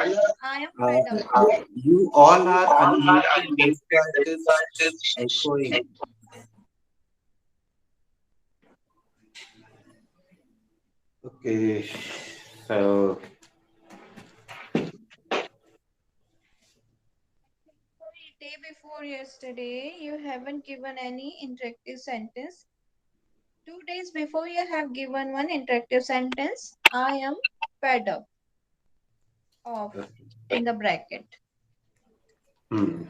Speaker 4: am fed up.
Speaker 7: you all are unmuted. That's why it is echoing. Okay, so
Speaker 4: Day before yesterday, you haven't given any interactive sentence. 2 days before, you have given one interactive sentence. I am fed up. Of in the bracket.
Speaker 7: hmm.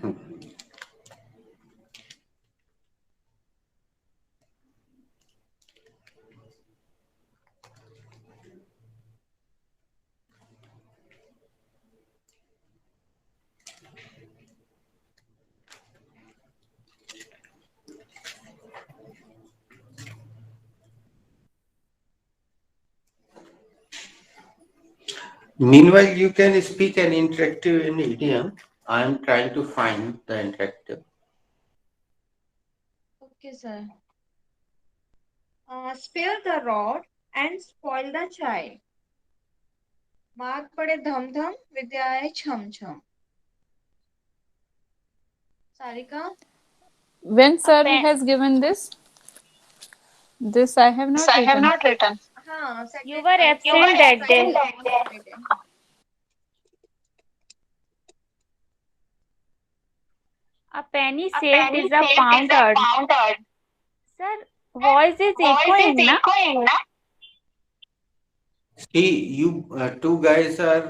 Speaker 7: Meanwhile, you can speak an interactive in idiom. I am trying to find the interactive.
Speaker 4: Okay, sir. Spill the rod and spoil the child. मार्ग पड़े धम धम विद्याए छम छम. Sarika?
Speaker 2: When sir has given this I have not
Speaker 6: I have
Speaker 2: written.
Speaker 6: not written.
Speaker 3: You were absent that day. A penny saved is a pound earned. Sir, voice is echoing, na?
Speaker 7: See, you two guys are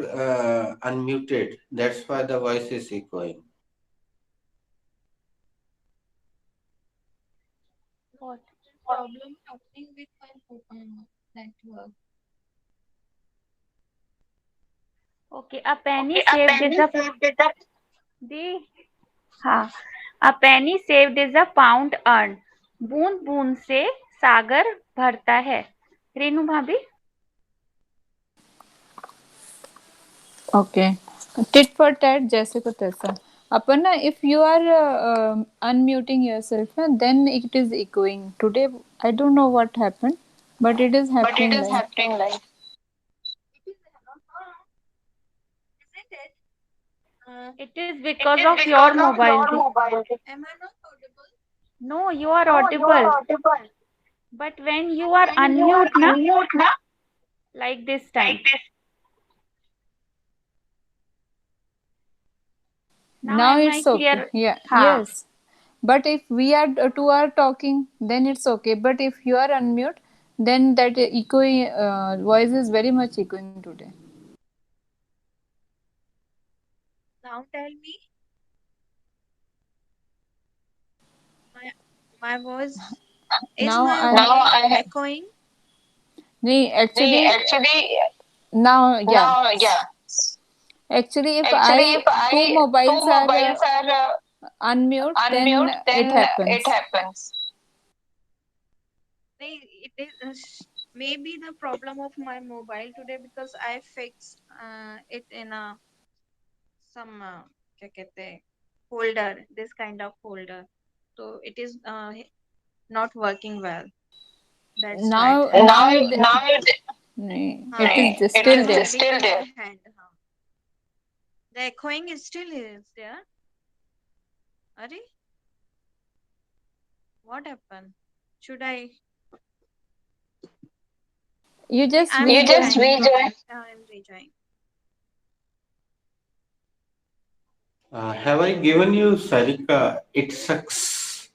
Speaker 7: unmuted. That's why the voice is echoing.
Speaker 3: What?
Speaker 4: Problem happening with my network.
Speaker 3: Okay, a penny saved is a penny saved is a pound earned. बूंद बूंद से सागर भरता है. रेनू भाभी?
Speaker 2: Okay. Tit for tat, जैसे को तैसा. Aparna, if you are unmuting yourself, then it is echoing. Today, I don't know what happened, but it is
Speaker 6: But it
Speaker 2: happening
Speaker 6: is
Speaker 2: like.
Speaker 6: happening like.
Speaker 4: Isn't it?
Speaker 3: It is
Speaker 6: It
Speaker 3: because
Speaker 6: is
Speaker 3: of your
Speaker 6: because of
Speaker 3: mobile.
Speaker 6: your mobile.
Speaker 4: Am I not audible?
Speaker 3: No, you are
Speaker 6: No, you are
Speaker 3: audible.
Speaker 6: audible.
Speaker 3: But when you are
Speaker 6: When you are
Speaker 3: unmute, na,
Speaker 6: unmute, na,
Speaker 3: like this
Speaker 6: like
Speaker 3: time.
Speaker 6: this.
Speaker 3: Now
Speaker 2: Now
Speaker 3: am I
Speaker 2: it's okay.
Speaker 3: clear?
Speaker 2: Yeah,
Speaker 3: Ha.
Speaker 2: yes. But if we are two are talking, then it's okay. But if you are unmute, then that echoing voice is very much echoing today.
Speaker 4: Now tell me, my voice is
Speaker 2: Now
Speaker 4: my
Speaker 2: I
Speaker 6: Now
Speaker 4: voice
Speaker 6: I
Speaker 4: echoing?
Speaker 2: nee,
Speaker 6: see
Speaker 2: actually
Speaker 6: actually
Speaker 2: now yeah.
Speaker 6: now yeah.
Speaker 2: Actually, if
Speaker 6: Actually, if
Speaker 2: two
Speaker 6: two
Speaker 2: mobiles are
Speaker 6: mobiles are
Speaker 2: unmute, then
Speaker 6: unmute,
Speaker 2: it
Speaker 6: then it
Speaker 2: happens.
Speaker 6: happens.
Speaker 4: It is maybe the problem of my mobile today because I fixed it in a some क्या कहते हैं, holder, this kind of holder. So it is not working well. That's why.
Speaker 2: Now
Speaker 6: Now
Speaker 2: now it
Speaker 6: now it
Speaker 2: nee,
Speaker 4: हाँ,
Speaker 2: it is
Speaker 6: it
Speaker 2: still
Speaker 6: is
Speaker 2: there.
Speaker 6: still
Speaker 4: in
Speaker 6: there.
Speaker 4: my hand. हाँ. The echoing is still is there. Are what happened? Should I?
Speaker 2: You just
Speaker 4: I'm
Speaker 6: You just
Speaker 2: rejoin.
Speaker 6: rejoin.
Speaker 4: I'm rejoining.
Speaker 7: Have I given you Sarika? It sucks.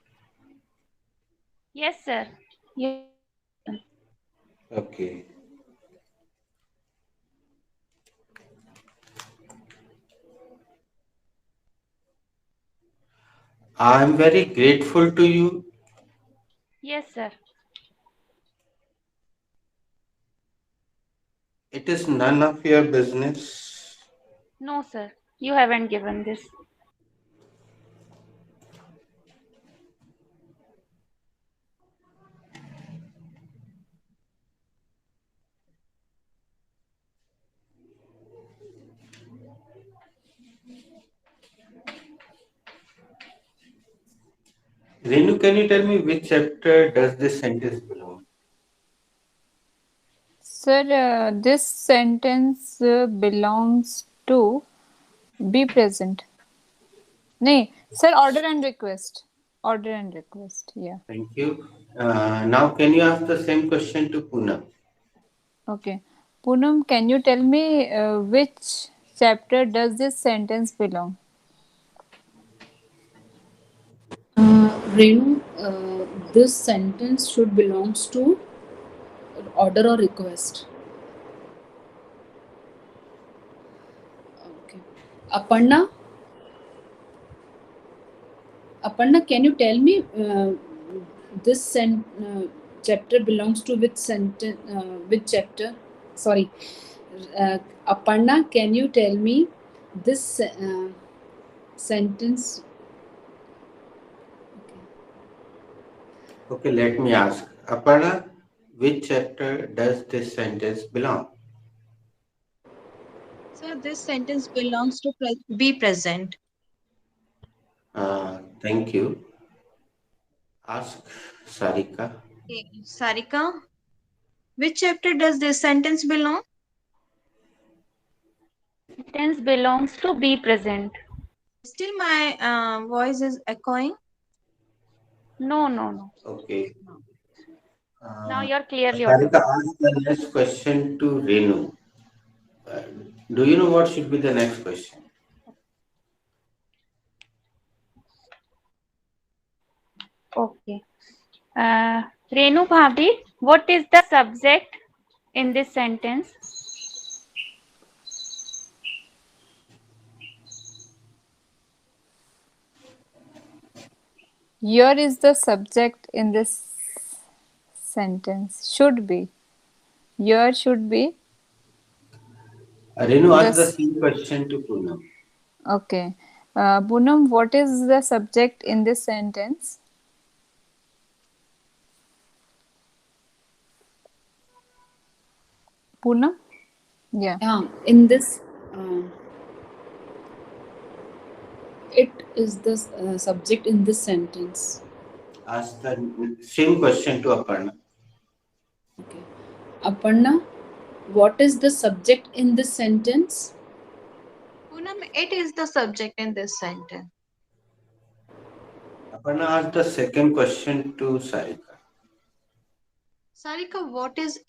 Speaker 3: Yes, sir. You
Speaker 7: Okay. I'm very grateful to you.
Speaker 3: yes, sir.
Speaker 7: It is none of your business.
Speaker 3: No, sir. You haven't given this.
Speaker 7: Renu, can you tell me which chapter does this sentence belong?
Speaker 2: Sir, this sentence belongs to be present. Nee, sir, order and request. Order and request. Yeah.
Speaker 7: Thank you. Now, can you ask the same question to Poonam?
Speaker 2: Okay. Poonam, can you tell me which chapter does this sentence belong?
Speaker 5: Renu, this sentence should belongs to order or request. Okay. Aparna, can you tell me this chapter belongs to which sentence? Which chapter? Sorry, Aparna, can you tell me this sentence?
Speaker 7: Okay, let me ask. Aparna, which chapter does this sentence belong?
Speaker 4: So this sentence belongs to be present.
Speaker 7: Thank you. Ask Sarika.
Speaker 4: Okay. Sarika, which chapter does this sentence belong?
Speaker 3: Sentence belongs to be present.
Speaker 4: Still my voice is echoing.
Speaker 3: No, no, no.
Speaker 7: Okay.
Speaker 3: Now you're clearly
Speaker 7: Sarika,
Speaker 3: audible.
Speaker 7: ask the next question to Renu. Uh, do you know what should be the next question?
Speaker 3: Okay. Renu Bhabhi, what is the subject in this sentence?
Speaker 2: Your is the subject in this sentence. Should be. Your should be.
Speaker 7: Renu, ask the
Speaker 2: This.
Speaker 7: same question to Poonam.
Speaker 2: Okay. Poonam, what is the subject in this sentence? Poonam? Yeah.
Speaker 5: In this, it is the subject in this sentence?
Speaker 7: Ask the same question to Aparna.
Speaker 5: Okay. Aparna, what is the subject in this sentence?
Speaker 4: Poonam, it is the subject in this sentence.
Speaker 7: Aparna asked the second question to Sarika.
Speaker 4: Sarika, what is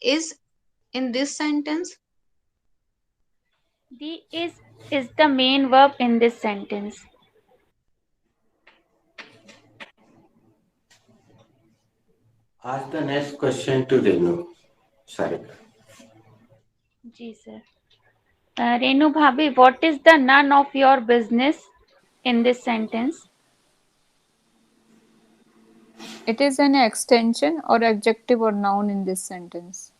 Speaker 4: in this sentence?
Speaker 3: The is the main verb in this sentence.
Speaker 7: Ask the next question to Renu. Sarika.
Speaker 3: Ji sir. Renu Bhabhi, what is the none of your business in this sentence?
Speaker 2: It is an extension or adjective or noun in this sentence.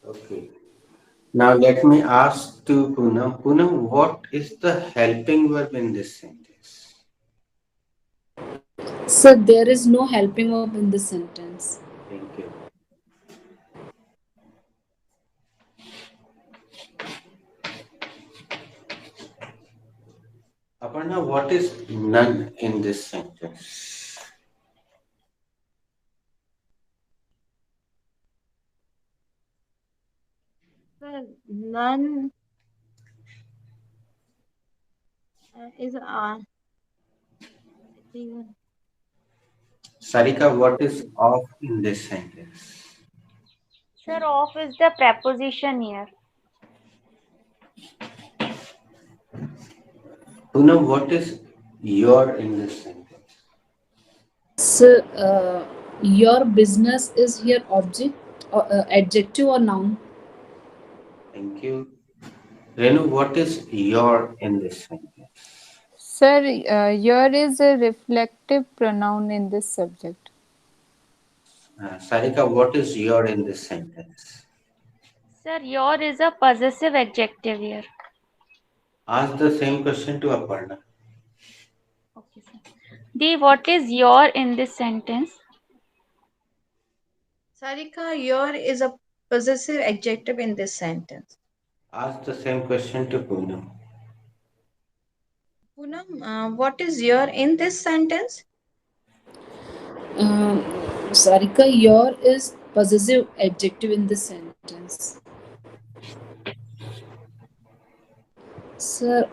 Speaker 7: Okay. Now let me ask to Poonam. Poonam, what is the helping verb in this sentence?
Speaker 5: So there is no helping verb in this sentence.
Speaker 7: Thank you. Aparna, what is none in this sentence?
Speaker 4: Well, none is
Speaker 7: Sarika, what is off in this sentence?
Speaker 3: Sir, of is the preposition here.
Speaker 7: Poonam, what is your in this sentence?
Speaker 5: So your business is here object, or adjective or noun?
Speaker 7: Thank you. Renu, what is your in this sentence?
Speaker 2: Sir, your is a reflective pronoun in this subject.
Speaker 7: Sarika, what is your in this sentence?
Speaker 3: Sir, your is a possessive adjective here.
Speaker 7: Ask the same question to Aparna.
Speaker 3: Okay, sir. The what is your in this sentence?
Speaker 4: Sarika, your is a possessive adjective in this sentence.
Speaker 7: Ask the same question to Poonam.
Speaker 4: Poonam, what is your in this sentence?
Speaker 5: Um, Sarika, your is possessive adjective in this sentence. Sir,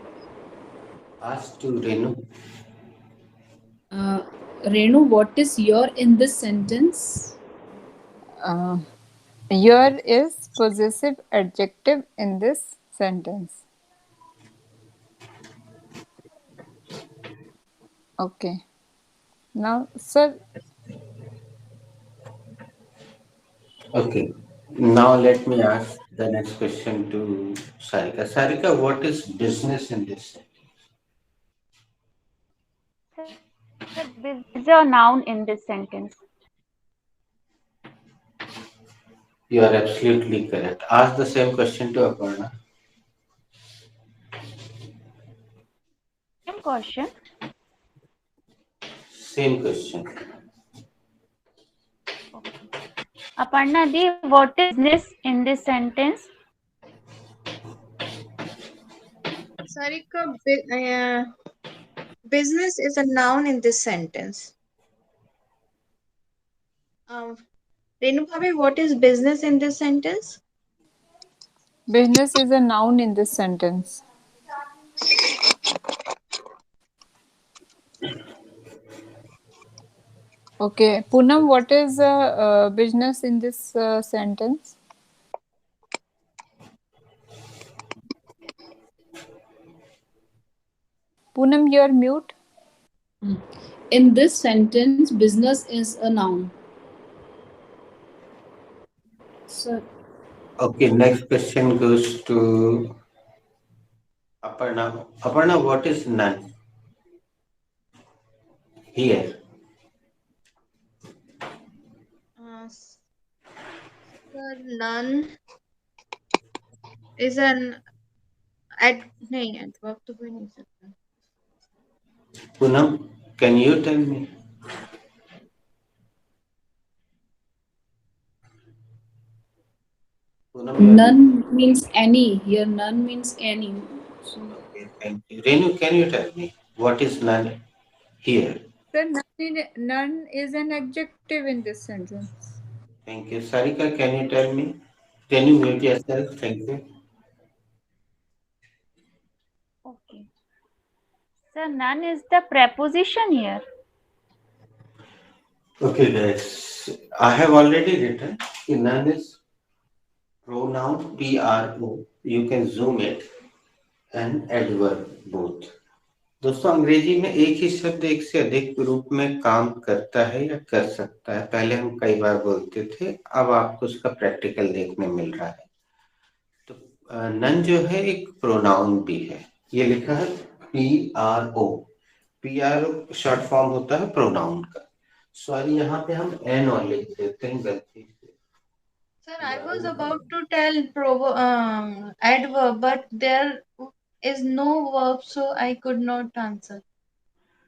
Speaker 7: Ask to Renu.
Speaker 5: Renu, what is your in this sentence?
Speaker 2: Your is possessive adjective in this sentence. Okay. Now, sir,
Speaker 7: Okay. Now let me ask the next question to Sarika. Sarika, what is business in this sentence?
Speaker 3: Sir, is a noun in this sentence.
Speaker 7: You are absolutely correct. Ask the same question to Aparna.
Speaker 3: Same question.
Speaker 7: Same question.
Speaker 3: Aparna di, what is business in this sentence?
Speaker 4: Sarika, business is a noun in this sentence. Renu Bhabhi, what is business in this sentence?
Speaker 2: business is a noun in this sentence. Okay. Poonam, what is business in this sentence? Poonam, you're mute.
Speaker 5: In this sentence, business is a noun. Sir,
Speaker 7: Okay, next question goes to Aparna. Aparna, what is none? Here.
Speaker 4: Sir, none is an नहीं adverb तो कोई नहीं सकता.
Speaker 7: Poonam, can you tell me? Poonam,
Speaker 5: none means any. Here, none means any. So,
Speaker 7: okay, Thank you. Renu, can you tell me what is none here?
Speaker 2: Sir, none is an adjective in this sentence.
Speaker 7: Thank you. Sarika, can you tell me? Can you mute yourself? Thank you.
Speaker 3: Okay. Sir, none is the preposition here.
Speaker 7: Okay, guys. I have already written none is pronoun PRO. You can zoom it and adverb both. दोस्तों अंग्रेजी में एक ही शब्द एक से अधिक रूप में काम करता है या कर सकता है। पहले हम कई बार बोलते थे, अब आपको उसका प्रैक्टिकल देखने मिल रहा है। तो नन जो है एक प्रोनाउन भी है। ये लिखा है PRO। PRO शॉर्ट फॉर्म होता है प्रोनाउन का। सॉरी, यहाँ पे हम एन और लिख देते हैं गलती से।
Speaker 4: Sir, I was about to tell adverb, but there is no verb, so I could not answer.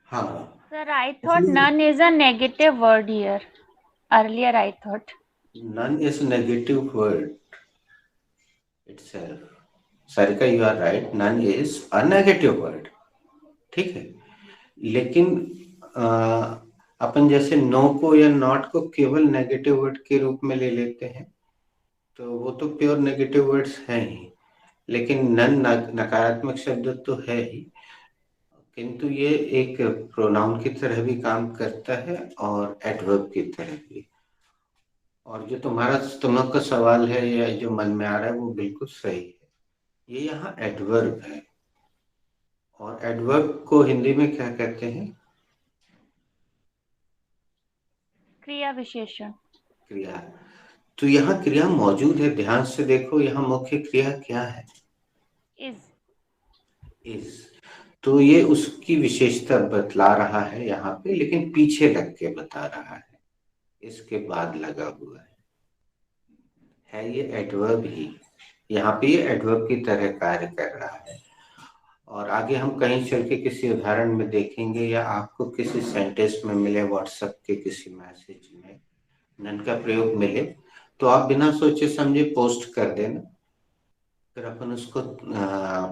Speaker 7: हाँ,
Speaker 3: Sir, I thought none is a negative word here. Earlier, I thought.
Speaker 7: none is negative word itself. Sarika, you are right. None is a negative word. ठीक है, लेकिन अपन जैसे no को या not को केवल negative word के रूप में ले लेते हैं, तो वो तो प्योर नेगेटिव वर्ड्स हैं ही, लेकिन नन नकारात्मक शब्द तो है ही, किंतु ये एक प्रोनाउन की तरह भी काम करता है और एडवर्ब की तरह भी। और जो तुम लोग का सवाल है या जो मन में आ रहा है वो बिल्कुल सही है। ये यहाँ एडवर्ब है, और एडवर्ब को हिंदी में क्या कहते हैं?
Speaker 3: क्रिया विशेषण।
Speaker 7: क्रिया। तो यहाँ क्रिया मौजूद है, ध्यान से देखो, यहाँ मुख्य क्रिया क्या है? इज। तो ये उसकी विशेषता बतला रहा है यहाँ पे, लेकिन पीछे लग के बता रहा है, इसके बाद लगा हुआ है ये एडवर्ब ही। यहाँ पे ये एडवर्ब की तरह कार्य कर रहा है। और आगे हम कहीं चल के किसी उदाहरण में देखेंगे, या आपको किसी सेंटेंस में मिले, व्हाट्सएप के किसी मैसेज में नन का प्रयोग मिले, तो आप बिना सोचे समझे पोस्ट कर देना, फिर अपन उसको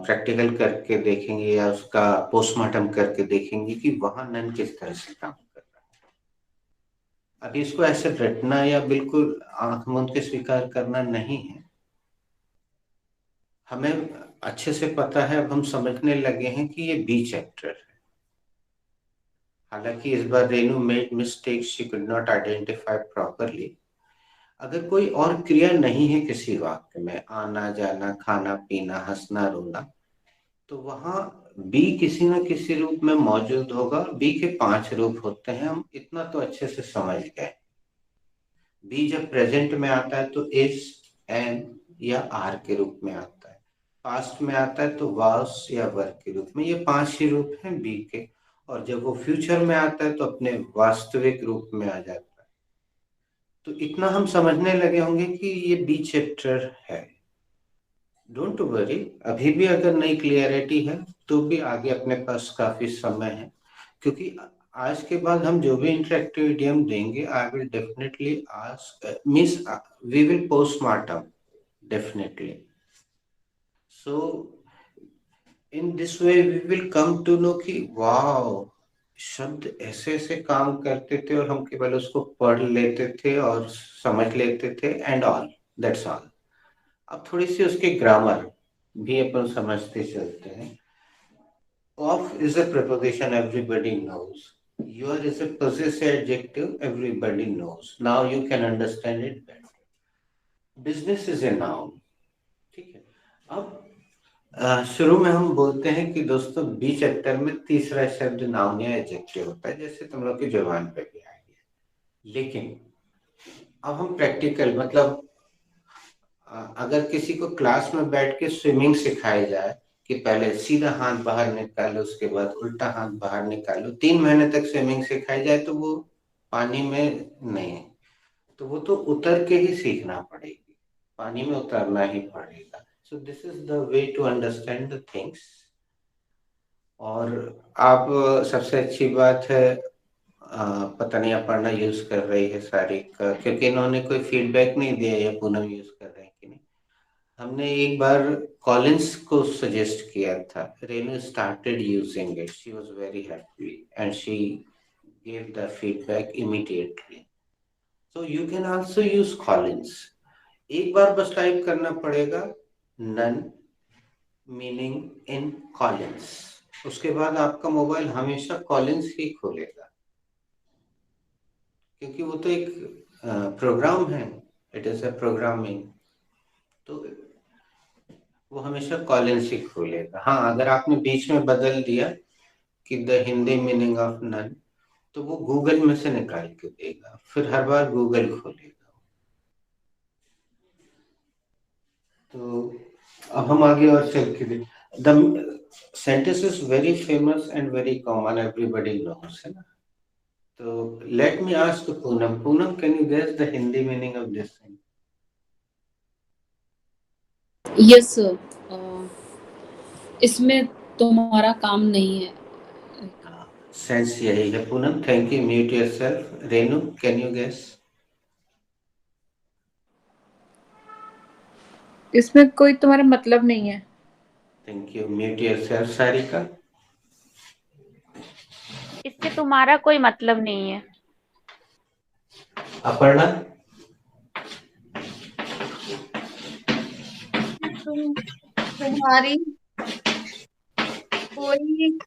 Speaker 7: प्रैक्टिकल करके देखेंगे या उसका पोस्टमार्टम करके देखेंगे कि वहां नन किस तरह से काम कर रहा है। अभी इसको ऐसे रटना या बिल्कुल आंख मूंद के स्वीकार करना नहीं है, हमें अच्छे से पता है, अब हम समझने लगे हैं कि ये बी चैप्टर है। हालांकि इस बार Renu made mistake, she could not identify properly. अगर कोई और क्रिया नहीं है किसी वाक्य में, आना जाना, खाना पीना, हंसना रोना, तो वहां बी किसी न किसी रूप में मौजूद होगा। बी के 5 रूप होते हैं, हम इतना तो अच्छे से समझ गए। बी जब प्रेजेंट में आता है तो इज, एम या आर के रूप में आता है। पास्ट में आता है तो वाज या वर के रूप में। ये 5 ही रूप हैं बी के। और जब वो फ्यूचर में आता है तो अपने वास्तविक रूप में आ जाता है। तो इतना हम समझने लगे होंगे कि ये बी चैप्टर है। डोंट वरी, अभी भी अगर नई क्लियरिटी है तो भी आगे अपने पास काफी समय है, क्योंकि आज के बाद हम जो भी इंटरेक्टिव इडियम देंगे, I will definitely ask, means we will postmortem definitely. So in this way we will come to know कि वाओ, शब्द ऐसे ऐसे काम करते थे और हम केवल उसको पढ़ लेते थे और समझ लेते थे, एंड ऑल, दैट्स ऑल। अब थोड़ी सी उसके ग्रामर भी अपन समझते चलते हैं। Of is a preposition, everybody knows. Your is a possessive adjective, everybody knows. Now you can understand it better. Business is a noun. ठीक है। अब शुरू में हम बोलते हैं कि दोस्तों बी चैप्टर में तीसरा शब्द नाउन या एडजेक्टिव होता है, जैसे तुम लोग की जुबान पे भी आ गया। लेकिन अब हम प्रैक्टिकल, मतलब अगर किसी को क्लास में बैठ के स्विमिंग सिखाई जाए कि पहले सीधा हाथ बाहर निकालो, उसके बाद उल्टा हाथ बाहर निकालो, 3 महीने तक स्विमिंग सिखाई जाए, तो वो पानी में नहीं, तो वो तो उतर के ही सीखना पड़ेगी, पानी में उतरना ही पड़ेगा। So this is the way to understand the things. और आप सबसे अच्छी बात है, पता नहीं अपर्णा यूज कर रही है सारी का, क्योंकि इन्होंने कोई फीडबैक नहीं दिया या पूनम यूज कर रहे हैं कि नहीं। हमने एक बार कॉलिंस को सजेस्ट किया था. Renu started using it. She was very happy and she gave the feedback immediately. So you can also use Collins. एक बार बस टाइप करना पड़ेगा none meaning in Collins. उसके बाद आपका मोबाइल हमेशा Collins ही खोलेगा, क्योंकि वो तो एक प्रोग्राम है. इट इज अ प्रोग्रामिंग, तो वो हमेशा Collins ही खोलेगा. हाँ, अगर आपने बीच में बदल दिया कि the Hindi meaning of none, तो वो गूगल में से निकाल के देगा, फिर हर बार गूगल खोलेगा. तो अब हम आगे और चल के the sentence is very famous and very common, everybody knows, है ना. तो let me ask Poonam. Poonam, can you guess the Hindi meaning of this thing?
Speaker 5: Yes sir, इसमें तुम्हारा काम नहीं है.
Speaker 7: सेंस यही है Poonam. Thank you. Mute yourself. Renu, can you guess?
Speaker 2: इसमें कोई तुम्हारा मतलब नहीं है.
Speaker 7: Thank you. Mute yourself. Sarika?
Speaker 3: इससे तुम्हारा कोई मतलब नहीं है.
Speaker 7: अपर्णा?
Speaker 4: तुम्हारी कोई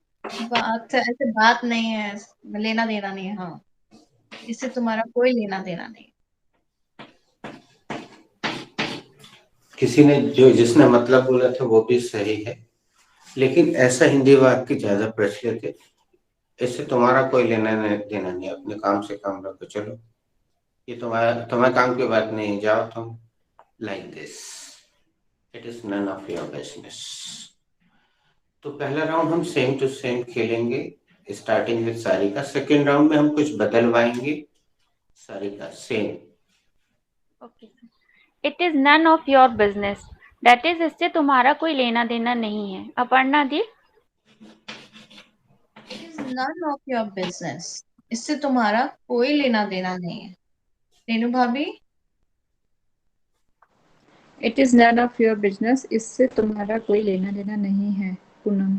Speaker 4: बात ऐसे बात नहीं है, लेना देना नहीं है. हाँ, इससे तुम्हारा कोई लेना देना नहीं है.
Speaker 7: किसी ने जिसने मतलब बोला था वो भी सही है, लेकिन ऐसा हिंदी वाक्य ज्यादा प्रचलित है. इससे तुम्हारा कोई लेना देना नहीं, अपने काम से काम रखो. चलो, ये तुम्हारे काम की बात नहीं, जाओ तुम. Like this, it is none of your business. तो पहला राउंड हम सेम टू सेम खेलेंगे, starting with Sarika. Second round में हम कुछ बदलवाएंगे. Sarika, same.
Speaker 3: Okay. It is none of your business, that is इससे तुम्हारा कोई लेना देना नहीं है. Aparna di?
Speaker 4: It is none of your business, इससे तुम्हारा कोई लेना देना नहीं है. रेनू भाभी?
Speaker 2: It is none of your business, इससे तुम्हारा कोई लेना देना नहीं है. Poonam?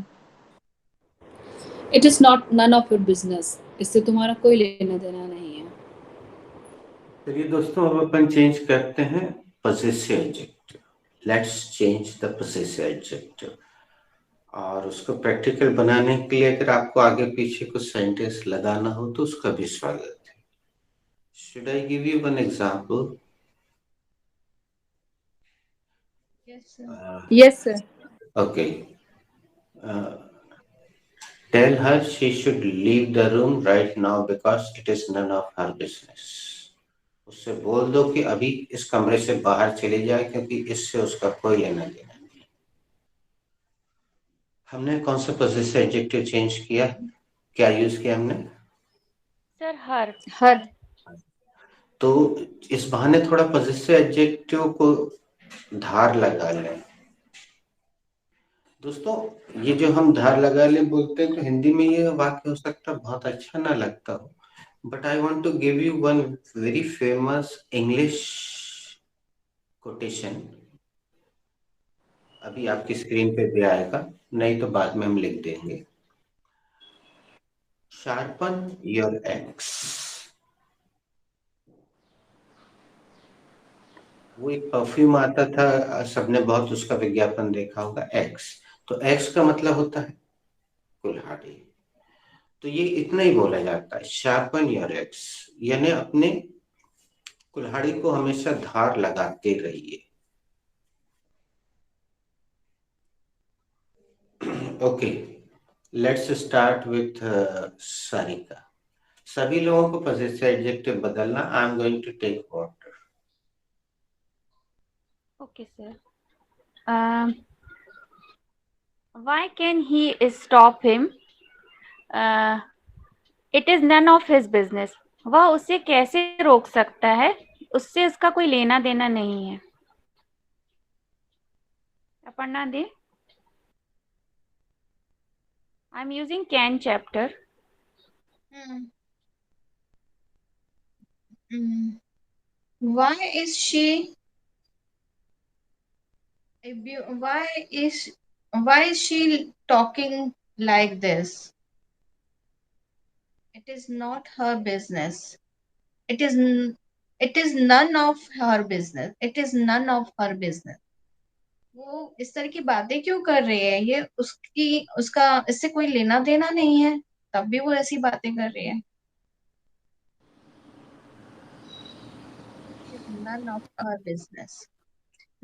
Speaker 5: It is not none of your business, इससे तुम्हारा कोई लेना देना नहीं है.
Speaker 7: चलिए दोस्तों, अब अपन चेंज करते हैं possessive adjective. Let's change the possessive adjective. और उसको प्रैक्टिकल बनाने के लिए अगर आपको आगे पीछे कुछ सेंटेंस लगाना हो तो उसका भी स्वागत है. Should I give you one example?
Speaker 2: Yes sir.
Speaker 7: Okay. Tell her she should leave the room right now because it is none of her business. उससे बोल दो कि अभी इस कमरे से बाहर चली जाए, क्योंकि इससे उसका कोई लेना देना नहीं. हमने कौन सा पॉजिटिव एडजेक्टिव चेंज किया? क्या यूज किया हमने?
Speaker 3: सर हर.
Speaker 2: हर.
Speaker 7: तो इस बहाने थोड़ा पॉजिटिव एडजेक्टिव को धार लगा लें. दोस्तों, ये जो हम धार लगा ले बोलते हैं, तो हिंदी में ये वाक्य हो सकता है बहुत अच्छा ना लगता हो, but I want to give you one very famous English quotation. अभी आपकी स्क्रीन पे भी आएगा, नहीं तो बाद में हम लिख देंगे. Sharpen your axe. वो एक परफ्यूम आता था, सबने बहुत उसका विज्ञापन देखा होगा, एक्स. तो एक्स का मतलब होता है कुल्हाड़ी. तो ये इतना ही बोला जाता है, शार्पन योर एक्स, यानी अपने कुल्हाड़ी को हमेशा धार लगाते रहिए. Okay, let's start with Sarika. सभी लोगों को पॉजिटिव एडजेक्टिव बदलना. I am going to take water.
Speaker 3: Okay sir. Why can he stop him? It is none of his business. वह उसे कैसे रोक सकता है, उससे उसका कोई लेना देना नहीं है. अपर्णा दे. I am using can chapter.
Speaker 4: Why is she Why is she talking like this? It is not her business. It is it is none of her business. It is none of her business. वो इस तरह की बातें क्यों कर रही है? ये उसका इससे कोई लेना देना नहीं है, तब भी वो ऐसी बातें कर रही है. It is none of her business.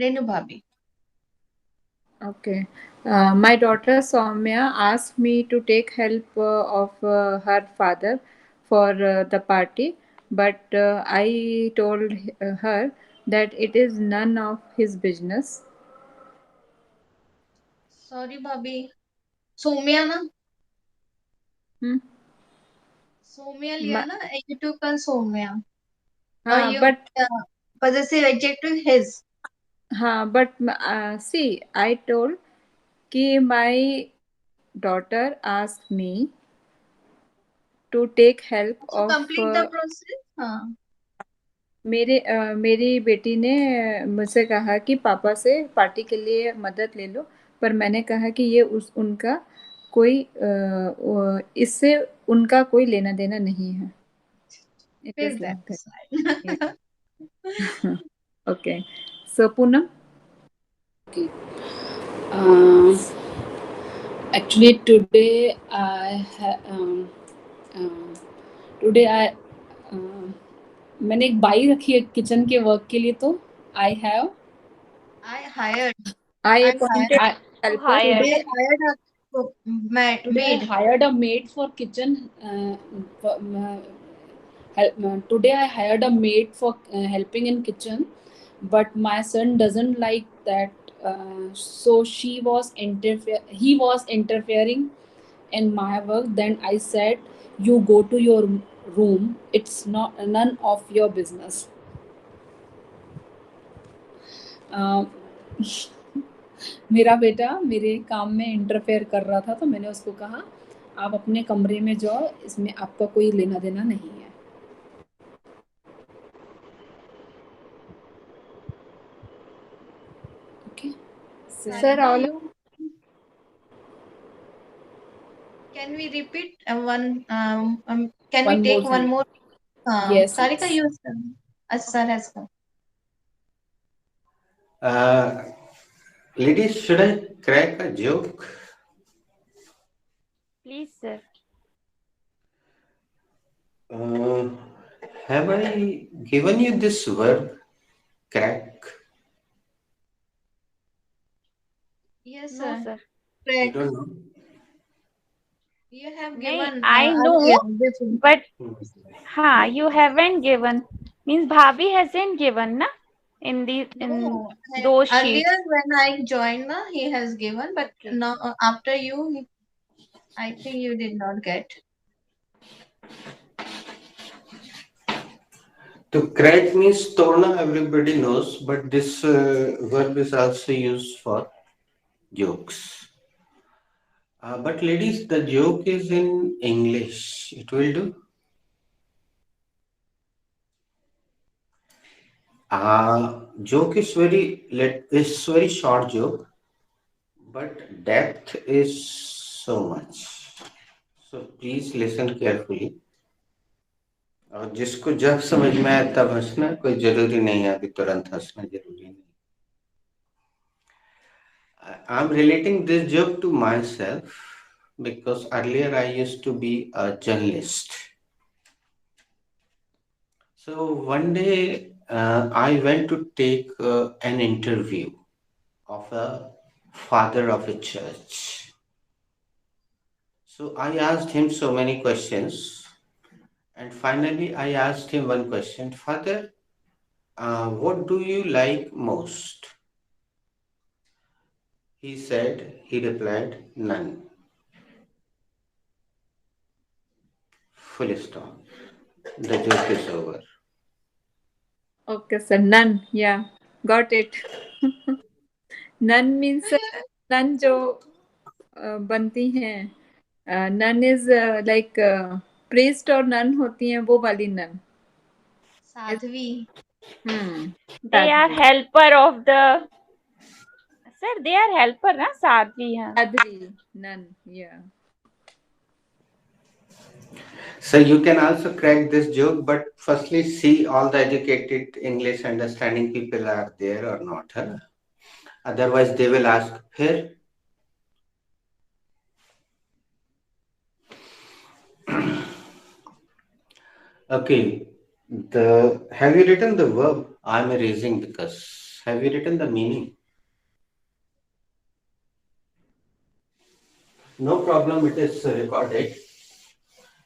Speaker 4: Renu भाभी.
Speaker 2: Okay. My daughter Soumya asked me to take help of her father for the party, but I told her that it is none of his business.
Speaker 4: Sorry भाभी. सोम्या ना.
Speaker 2: Hmm?
Speaker 4: Saumya लिया ना. You took on Saumya. Or
Speaker 2: हाँ,
Speaker 4: you
Speaker 2: but
Speaker 4: possessive adjective his.
Speaker 2: हाँ, but see, I told कि my daughter asked me to take help
Speaker 4: So
Speaker 2: of
Speaker 4: complete the process. हाँ.
Speaker 2: मेरी बेटी ने मुझसे कहा कि पापा से पार्टी के लिए मदद ले लो, पर मैंने कहा कि ये उनका कोई इससे उनका कोई लेना देना नहीं है. It
Speaker 4: फिर
Speaker 2: is like that.
Speaker 4: that.
Speaker 2: Okay. So Poonam?
Speaker 5: Okay. Actually, today today मैंने एक बाई रखी है किचन के वर्क के लिए, तो I
Speaker 4: hired.
Speaker 2: I
Speaker 4: I
Speaker 2: appointed
Speaker 5: I
Speaker 2: helper.
Speaker 3: Hired.
Speaker 4: Today hired a maid.
Speaker 5: today I hired a maid for kitchen. Today I hired a maid for helping in kitchen, but my son doesn't like that. So he was interfering in my work. Then I said, "You go to your room. It's not none of your business." Uh, मेरा बेटा मेरे काम में interfere कर रहा था, तो मैंने उसको कहा, आप अपने कमरे में जाओ, इसमें आपका कोई लेना देना नहीं है. Okay.
Speaker 2: Sir,
Speaker 4: Sarika,
Speaker 2: all
Speaker 4: can we repeat can
Speaker 5: One
Speaker 4: we take
Speaker 5: more
Speaker 4: one
Speaker 5: time.
Speaker 4: more?
Speaker 5: Yes,
Speaker 4: Sarika,
Speaker 5: yes.
Speaker 4: you sir has come.
Speaker 7: Ladies, should I crack a joke?
Speaker 3: Please, sir.
Speaker 7: Have I given you this verb, crack?
Speaker 4: Yes,
Speaker 3: No,
Speaker 4: sir.
Speaker 3: sir.
Speaker 7: You
Speaker 4: Correct.
Speaker 7: don't know?
Speaker 4: You have
Speaker 3: नहीं,
Speaker 4: given
Speaker 3: I know,
Speaker 4: earlier before.
Speaker 3: but
Speaker 7: Hmm.
Speaker 3: हाँ, you haven't given. Means Bhabhi hasn't given, na? In
Speaker 4: No,
Speaker 3: those
Speaker 4: earlier
Speaker 3: sheets.
Speaker 4: when I joined, he has given, but
Speaker 3: Okay.
Speaker 4: now after you, I think you did not get.
Speaker 7: To crack means tona, everybody knows, but this verb is also used for jokes. But ladies, the joke is in English. It will do. Joke is very short joke, but depth is so much. So please listen carefully. और जिसको जब समझ में आए तब हंसना, कोई जरूरी नहीं है अभी तुरंत हंसना जरूरी नहीं. I'm relating this joke to myself because earlier I used to be a journalist. So one day I went to take an interview of a father of a church. So I asked him so many questions, and finally I asked him one question: Father, what do you like most? He replied, none. Full stop. The joke is over.
Speaker 2: Okay, sir. None. Yeah, got it. None means none जो बनती हैं. None is like priest और nun होती हैं, वो वाली nun.
Speaker 4: Sadhvi.
Speaker 3: They are helper of the Sir, they are helper, na? Sadhvi, हाँ.
Speaker 2: Adri, none. Yeah.
Speaker 7: So you can also crack this joke, but firstly see all the educated English understanding people are there or not. Huh? Otherwise they will ask, here. Okay. Have you written the verb? I'm erasing because have you written the meaning? No problem, it is recorded.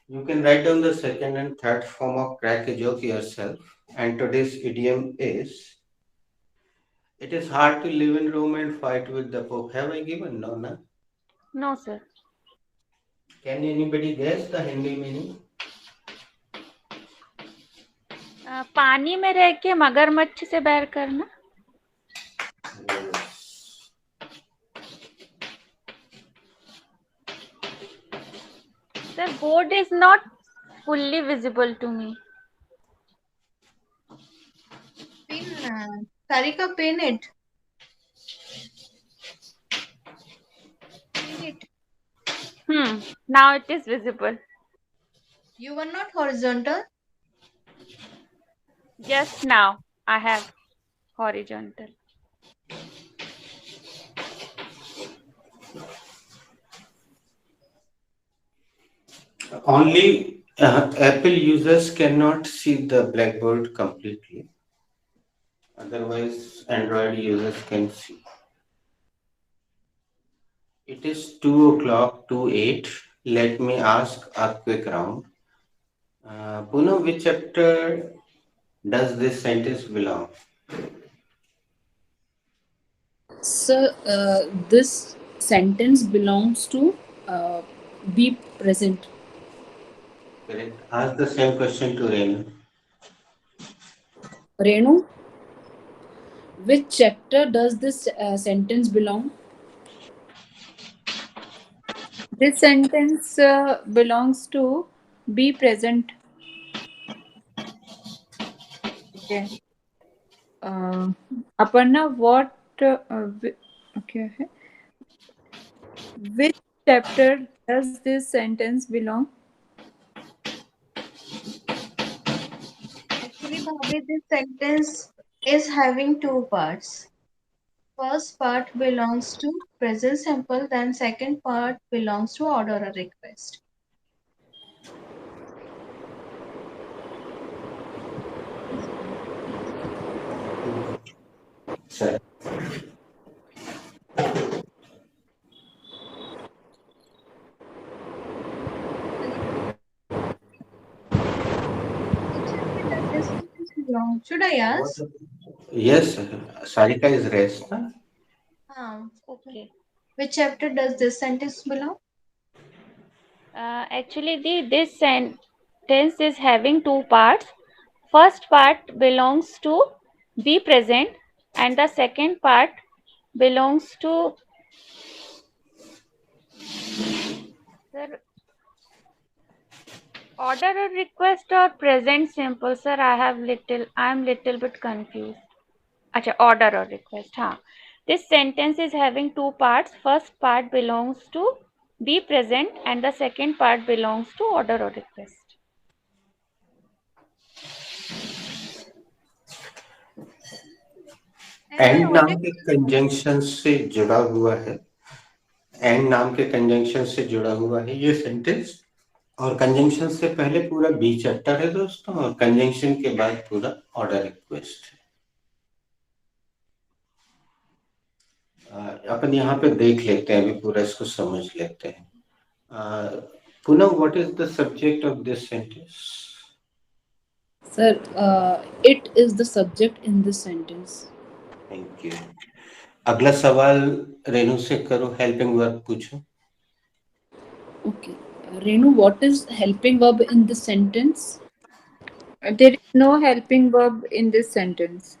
Speaker 7: You can write down the second and third form of crack a joke yourself. And today's idiom is, it is hard to live in Rome and fight with the Pope. Have I given? No, no.
Speaker 3: No, sir.
Speaker 7: Can anybody guess the Hindi meaning?
Speaker 3: पानी में रह के मगरमच्छ से बैर करना. Sir, board is not fully visible to me.
Speaker 4: Pin, Sarika, pin it. Pin it.
Speaker 3: Now it is visible.
Speaker 4: You were not horizontal.
Speaker 3: Just now I have horizontal.
Speaker 7: Only Apple users cannot see the blackboard completely. Otherwise, Android users can see. It is 2 o'clock, 2:08. Let me ask a quick round. Poonam, which chapter does this sentence belong?
Speaker 5: So this sentence belongs to be present.
Speaker 7: Correct. Ask the same question to Renu.
Speaker 5: Renu, which chapter does this sentence belong?
Speaker 2: This sentence belongs to be present. Okay. Aparna, what? Okay. Which chapter does this sentence belong?
Speaker 4: Actually, Bhabhi, this sentence is having two parts. First part belongs to present simple, then second part belongs to order or request.
Speaker 7: Sir.
Speaker 4: Which chapter does this sentence belong? Should I ask?
Speaker 7: Yes, Sarika is rest. Huh?
Speaker 3: Okay.
Speaker 4: Which chapter does this sentence belong?
Speaker 3: Actually, this sentence is having two parts. First part belongs to be present, and the second part belongs to sir, order or request or present simple. Sir, I'm little bit confused. Acha, order or request. Haan. This sentence is having two parts. First part belongs to be present, and the second part belongs to order or request.
Speaker 7: And नाम के conjunction से जुड़ा हुआ है and नाम के conjunction से जुड़ा हुआ है ये सेंटेंस और कंजंक्शन से पहले पूरा बी चैप्टर है दोस्तों और कंजंक्शन के बाद पूरा ऑर्डर रिक्वेस्ट है अपन यहाँ पे देख लेते हैं अभी पूरा इसको समझ लेते हैं Poonam, what is the subject of this sentence?
Speaker 5: Sir, it is the subject in this sentence.
Speaker 7: Thank you. अगला सवाल रेनू से करो हेल्पिंग वर्ब पूछो
Speaker 5: Okay. Renu, what is helping verb in this sentence?
Speaker 2: There is no helping verb in this sentence.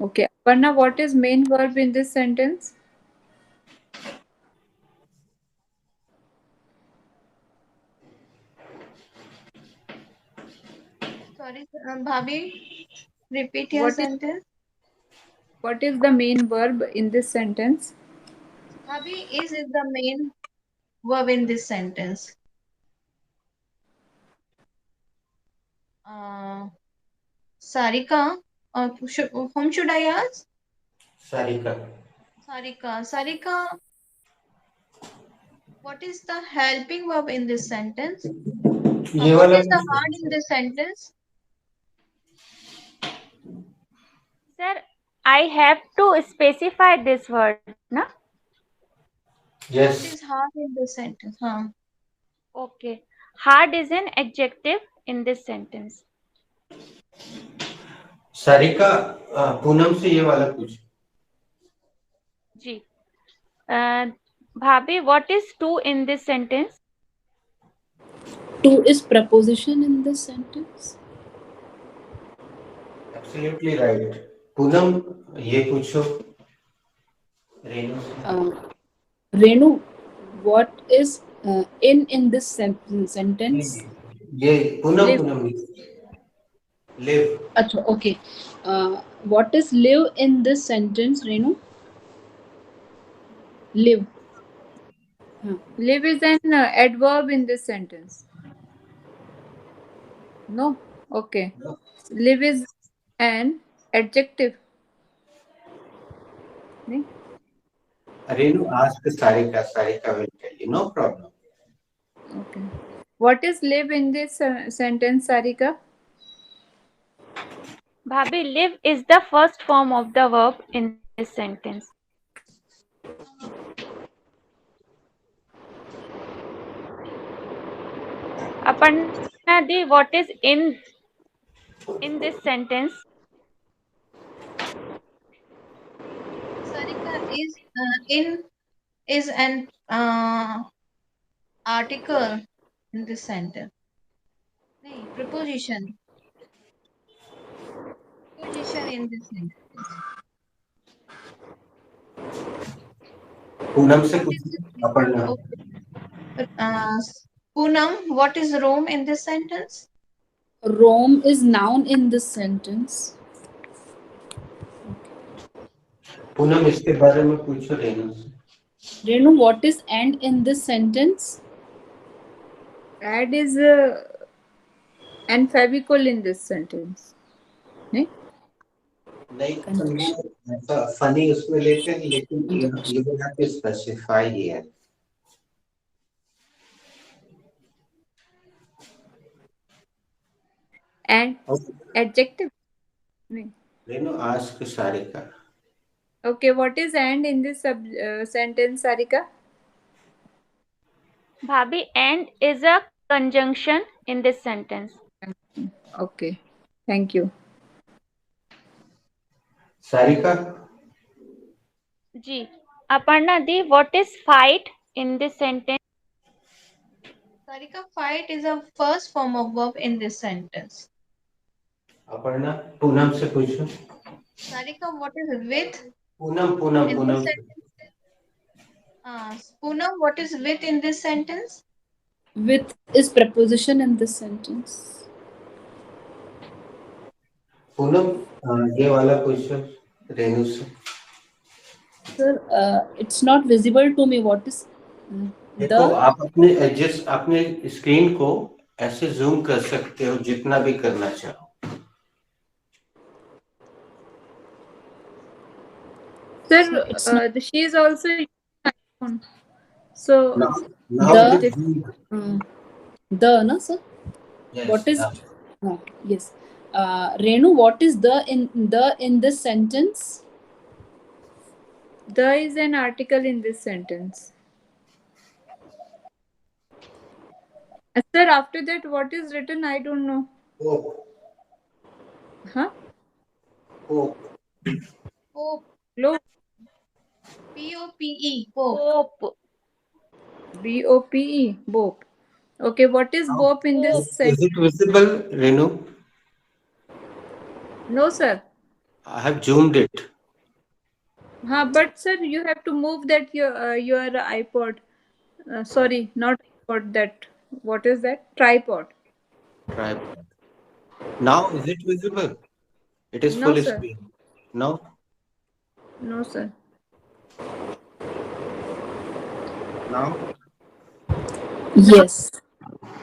Speaker 2: Okay. Aparna, what is main verb in this sentence?
Speaker 4: Sorry, Bhabhi, repeat your
Speaker 2: What is-
Speaker 4: sentence.
Speaker 2: What is the main verb in this sentence?
Speaker 4: Bhabi, is the main verb in this sentence. Uh, Sarika, whom should I ask?
Speaker 7: Sarika.
Speaker 4: Sarika. Sarika, what is the helping verb in this sentence?
Speaker 7: ये
Speaker 4: What
Speaker 7: वाला
Speaker 4: is the hard in this sentence?
Speaker 3: Sir, I have to specify this word, na?
Speaker 4: What
Speaker 7: yes
Speaker 4: is hard in this sentence? Huh.
Speaker 3: Okay. Hard is an adjective in this sentence.
Speaker 7: Sarika Poonam से ये वाला पूछ
Speaker 3: Ji. Bhabi, what is to in this sentence?
Speaker 5: To is preposition in this sentence.
Speaker 7: Absolutely right Poonam ये पूछो रेनू से
Speaker 5: Renu, what is in this sentence?
Speaker 7: ये Poonam
Speaker 2: Live.
Speaker 7: Poonam live
Speaker 5: Achha, okay. What is live in this sentence, Renu? Live.
Speaker 2: Live is an adverb in this sentence. No? Okay. Live is an adjective. नहीं?
Speaker 7: Renu ask Sarika will tell you no problem
Speaker 2: Okay. What is live in this sentence, Sarika?
Speaker 3: Bhabi, live is the first form of the verb in this sentence. Aparna di, what is in this sentence?
Speaker 4: Sarika is an article in this sentence. Nee, preposition. Preposition in this sentence.
Speaker 7: Poonam से पूछो Aparna
Speaker 4: Poonam, what is Rome in this sentence?
Speaker 5: Rome is noun in this sentence.
Speaker 7: Poonam इसके बारे में पूछो रेनू से
Speaker 5: Renu, what is and in this sentence?
Speaker 2: Add is and favicol in this sentence. नहीं?
Speaker 7: नहीं funny उसमें लेते हैं लेकिन you will have to specify here
Speaker 2: And
Speaker 7: okay.
Speaker 2: adjective. नहीं.
Speaker 7: Renu ask Sarika
Speaker 2: Okay, what is and in this sentence, Sarika?
Speaker 3: Bhabi, and is a conjunction in this sentence.
Speaker 2: Okay, thank you.
Speaker 7: Sarika
Speaker 3: Ji. Aparna di, what is fight in this sentence?
Speaker 4: Sarika, fight is a first form of verb in this sentence.
Speaker 7: Aparna Poonam से पूछो
Speaker 4: Sarika, what is with
Speaker 7: Poonam Poonam
Speaker 4: in
Speaker 7: Poonam
Speaker 4: this sentence? Poonam, what is with in this sentence?
Speaker 5: With is preposition in this sentence.
Speaker 7: Poonam ये वाला पूछो रेनू से
Speaker 5: Sir, it's not visible to me. What is
Speaker 7: देखो आप अपने screen को ऐसे जूम कर सकते हो जितना भी करना चाहो
Speaker 2: Sir, she is also using iPhone. So
Speaker 7: now
Speaker 5: The-
Speaker 7: it is
Speaker 5: no, sir.
Speaker 7: yes,
Speaker 5: What is yes. Renu, what is the in this sentence?
Speaker 2: the is an article in this sentence. Sir, after that, what is written? I don't know.
Speaker 7: hope
Speaker 2: Huh?
Speaker 7: hope
Speaker 4: Pope.
Speaker 2: Low.
Speaker 4: P-O-P-E. Pope.
Speaker 3: Hope.
Speaker 2: B-O-P-E. Bope. Okay, what is bope in this
Speaker 7: is
Speaker 2: sentence?
Speaker 7: it visible Renu
Speaker 2: No, sir.
Speaker 7: I have zoomed it
Speaker 2: But sir, you have to move that your iPod. Sorry, not iPod. That what is that? Tripod.
Speaker 7: tripod now is it visible it is
Speaker 2: No,
Speaker 7: full
Speaker 2: sir.
Speaker 7: screen no
Speaker 2: No, sir.
Speaker 7: Now,
Speaker 5: Yes.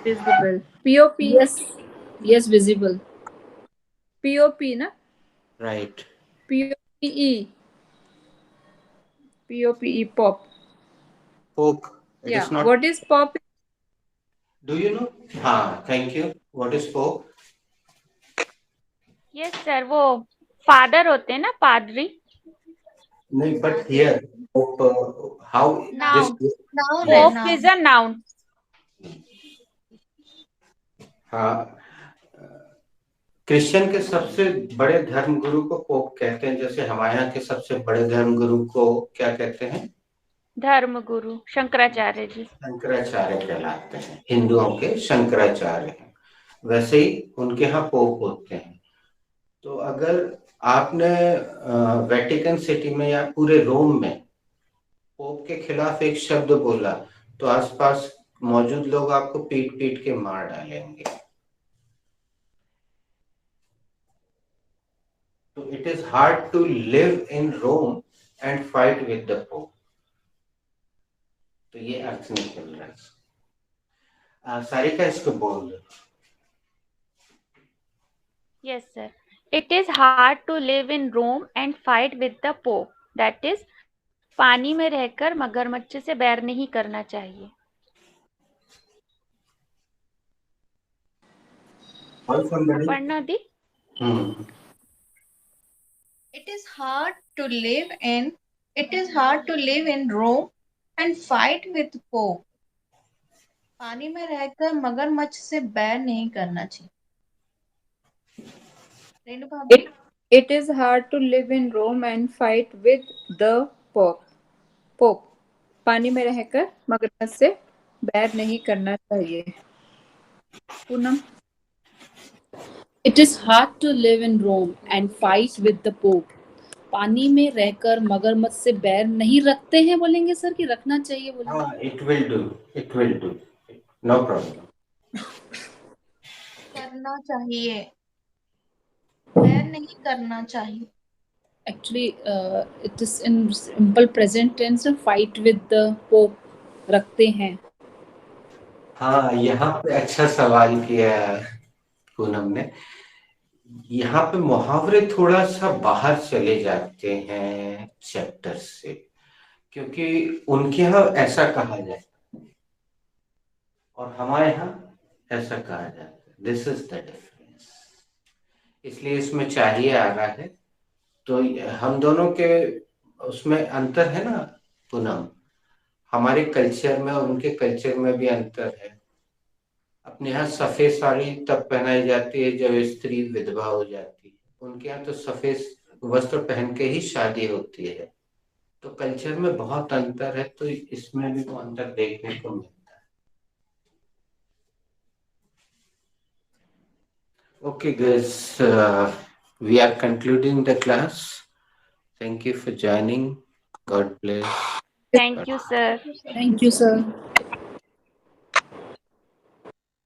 Speaker 2: Visible. POP.
Speaker 5: Yes. Yes, visible.
Speaker 2: POP, na?
Speaker 7: right.
Speaker 2: POPE. POPE, pop.
Speaker 7: Poke. It
Speaker 2: Yeah.
Speaker 7: is not.
Speaker 2: What is pop?
Speaker 7: Do you know? Thank you. What is poke?
Speaker 3: Yes sir, वो father होते हैं ना, पादरी.
Speaker 7: No, but here, pope, how
Speaker 3: Noun.
Speaker 7: this?
Speaker 4: Noun है,
Speaker 3: Pope
Speaker 4: noun.
Speaker 3: is a noun.
Speaker 7: हाँ, Christian के सबसे बड़े धर्मगुरु को पोप कहते हैं, जैसे हमारे यहाँ के सबसे बड़े धर्मगुरु को क्या कहते हैं?
Speaker 3: धर्मगुरु शंकराचार्य जी.
Speaker 7: शंकराचार्य कहलाते हैं. हिंदुओं के शंकराचार्य हैं. वैसे ही उनके यहाँ पोप होते हैं. तो अगर आपने वेटिकन सिटी में या पूरे रोम में पोप के खिलाफ एक शब्द बोला तो आसपास मौजूद लोग आपको पीट पीट के मार डालेंगे. तो it is hard to live in Rome and fight with the pope. तो ये अर्थ निकल रहा है. सारिका इसको बोल दो.
Speaker 3: Yes sir. It is hard to live in Rome and fight with the Pope. That is, पानी में रहकर मगरमच्छ से बैर नहीं करना चाहिए. पढ़ना दी.
Speaker 4: It is hard to live in Rome and fight with Pope. पानी में रहकर मगरमच्छ से बैर नहीं करना चाहिए. रेणु भाभी.
Speaker 2: It is hard to live in Rome and fight with the Pope. Pope. पानी में रहकर मगरमच्छ से बैर नहीं करना चाहिए. Poonam.
Speaker 5: It is hard to live in Rome and fight with the Pope. पानी में रहकर मगरमच्छ से बैर नहीं रखते हैं बोलेंगे सर कि रखना चाहिए बोलेंगे.
Speaker 7: It will do. No problem.
Speaker 4: करना चाहिए. बैर नहीं करना चाहिए.
Speaker 5: Actually, it is in simple present tense. Fight with the Pope रखते हैं.
Speaker 7: हाँ, यहाँ पे अच्छा सवाल किया पूनम ने. यहाँ पे मुहावरे थोड़ा सा बाहर चले जाते हैं चैप्टर से, क्योंकि उनके यहाँ ऐसा कहा जाए और हमारे यहाँ ऐसा कहा जाता है. This is the difference. इसलिए इसमें चाहिए आ रहा है. तो हम दोनों के उसमें अंतर है ना पूनम. हमारे कल्चर में और उनके कल्चर में भी अंतर है. अपने यहाँ सफेद साड़ी तब पहनाई जाती है जब स्त्री विधवा हो जाती है. उनके यहाँ तो सफेद वस्त्र पहन के ही शादी होती है. तो कल्चर में बहुत अंतर है. तो इसमें भी वो अंतर देखने को मिलता है. Okay guys, we are concluding the class. Thank you for joining. God bless.
Speaker 3: Thank you sir.
Speaker 5: Thank you, sir.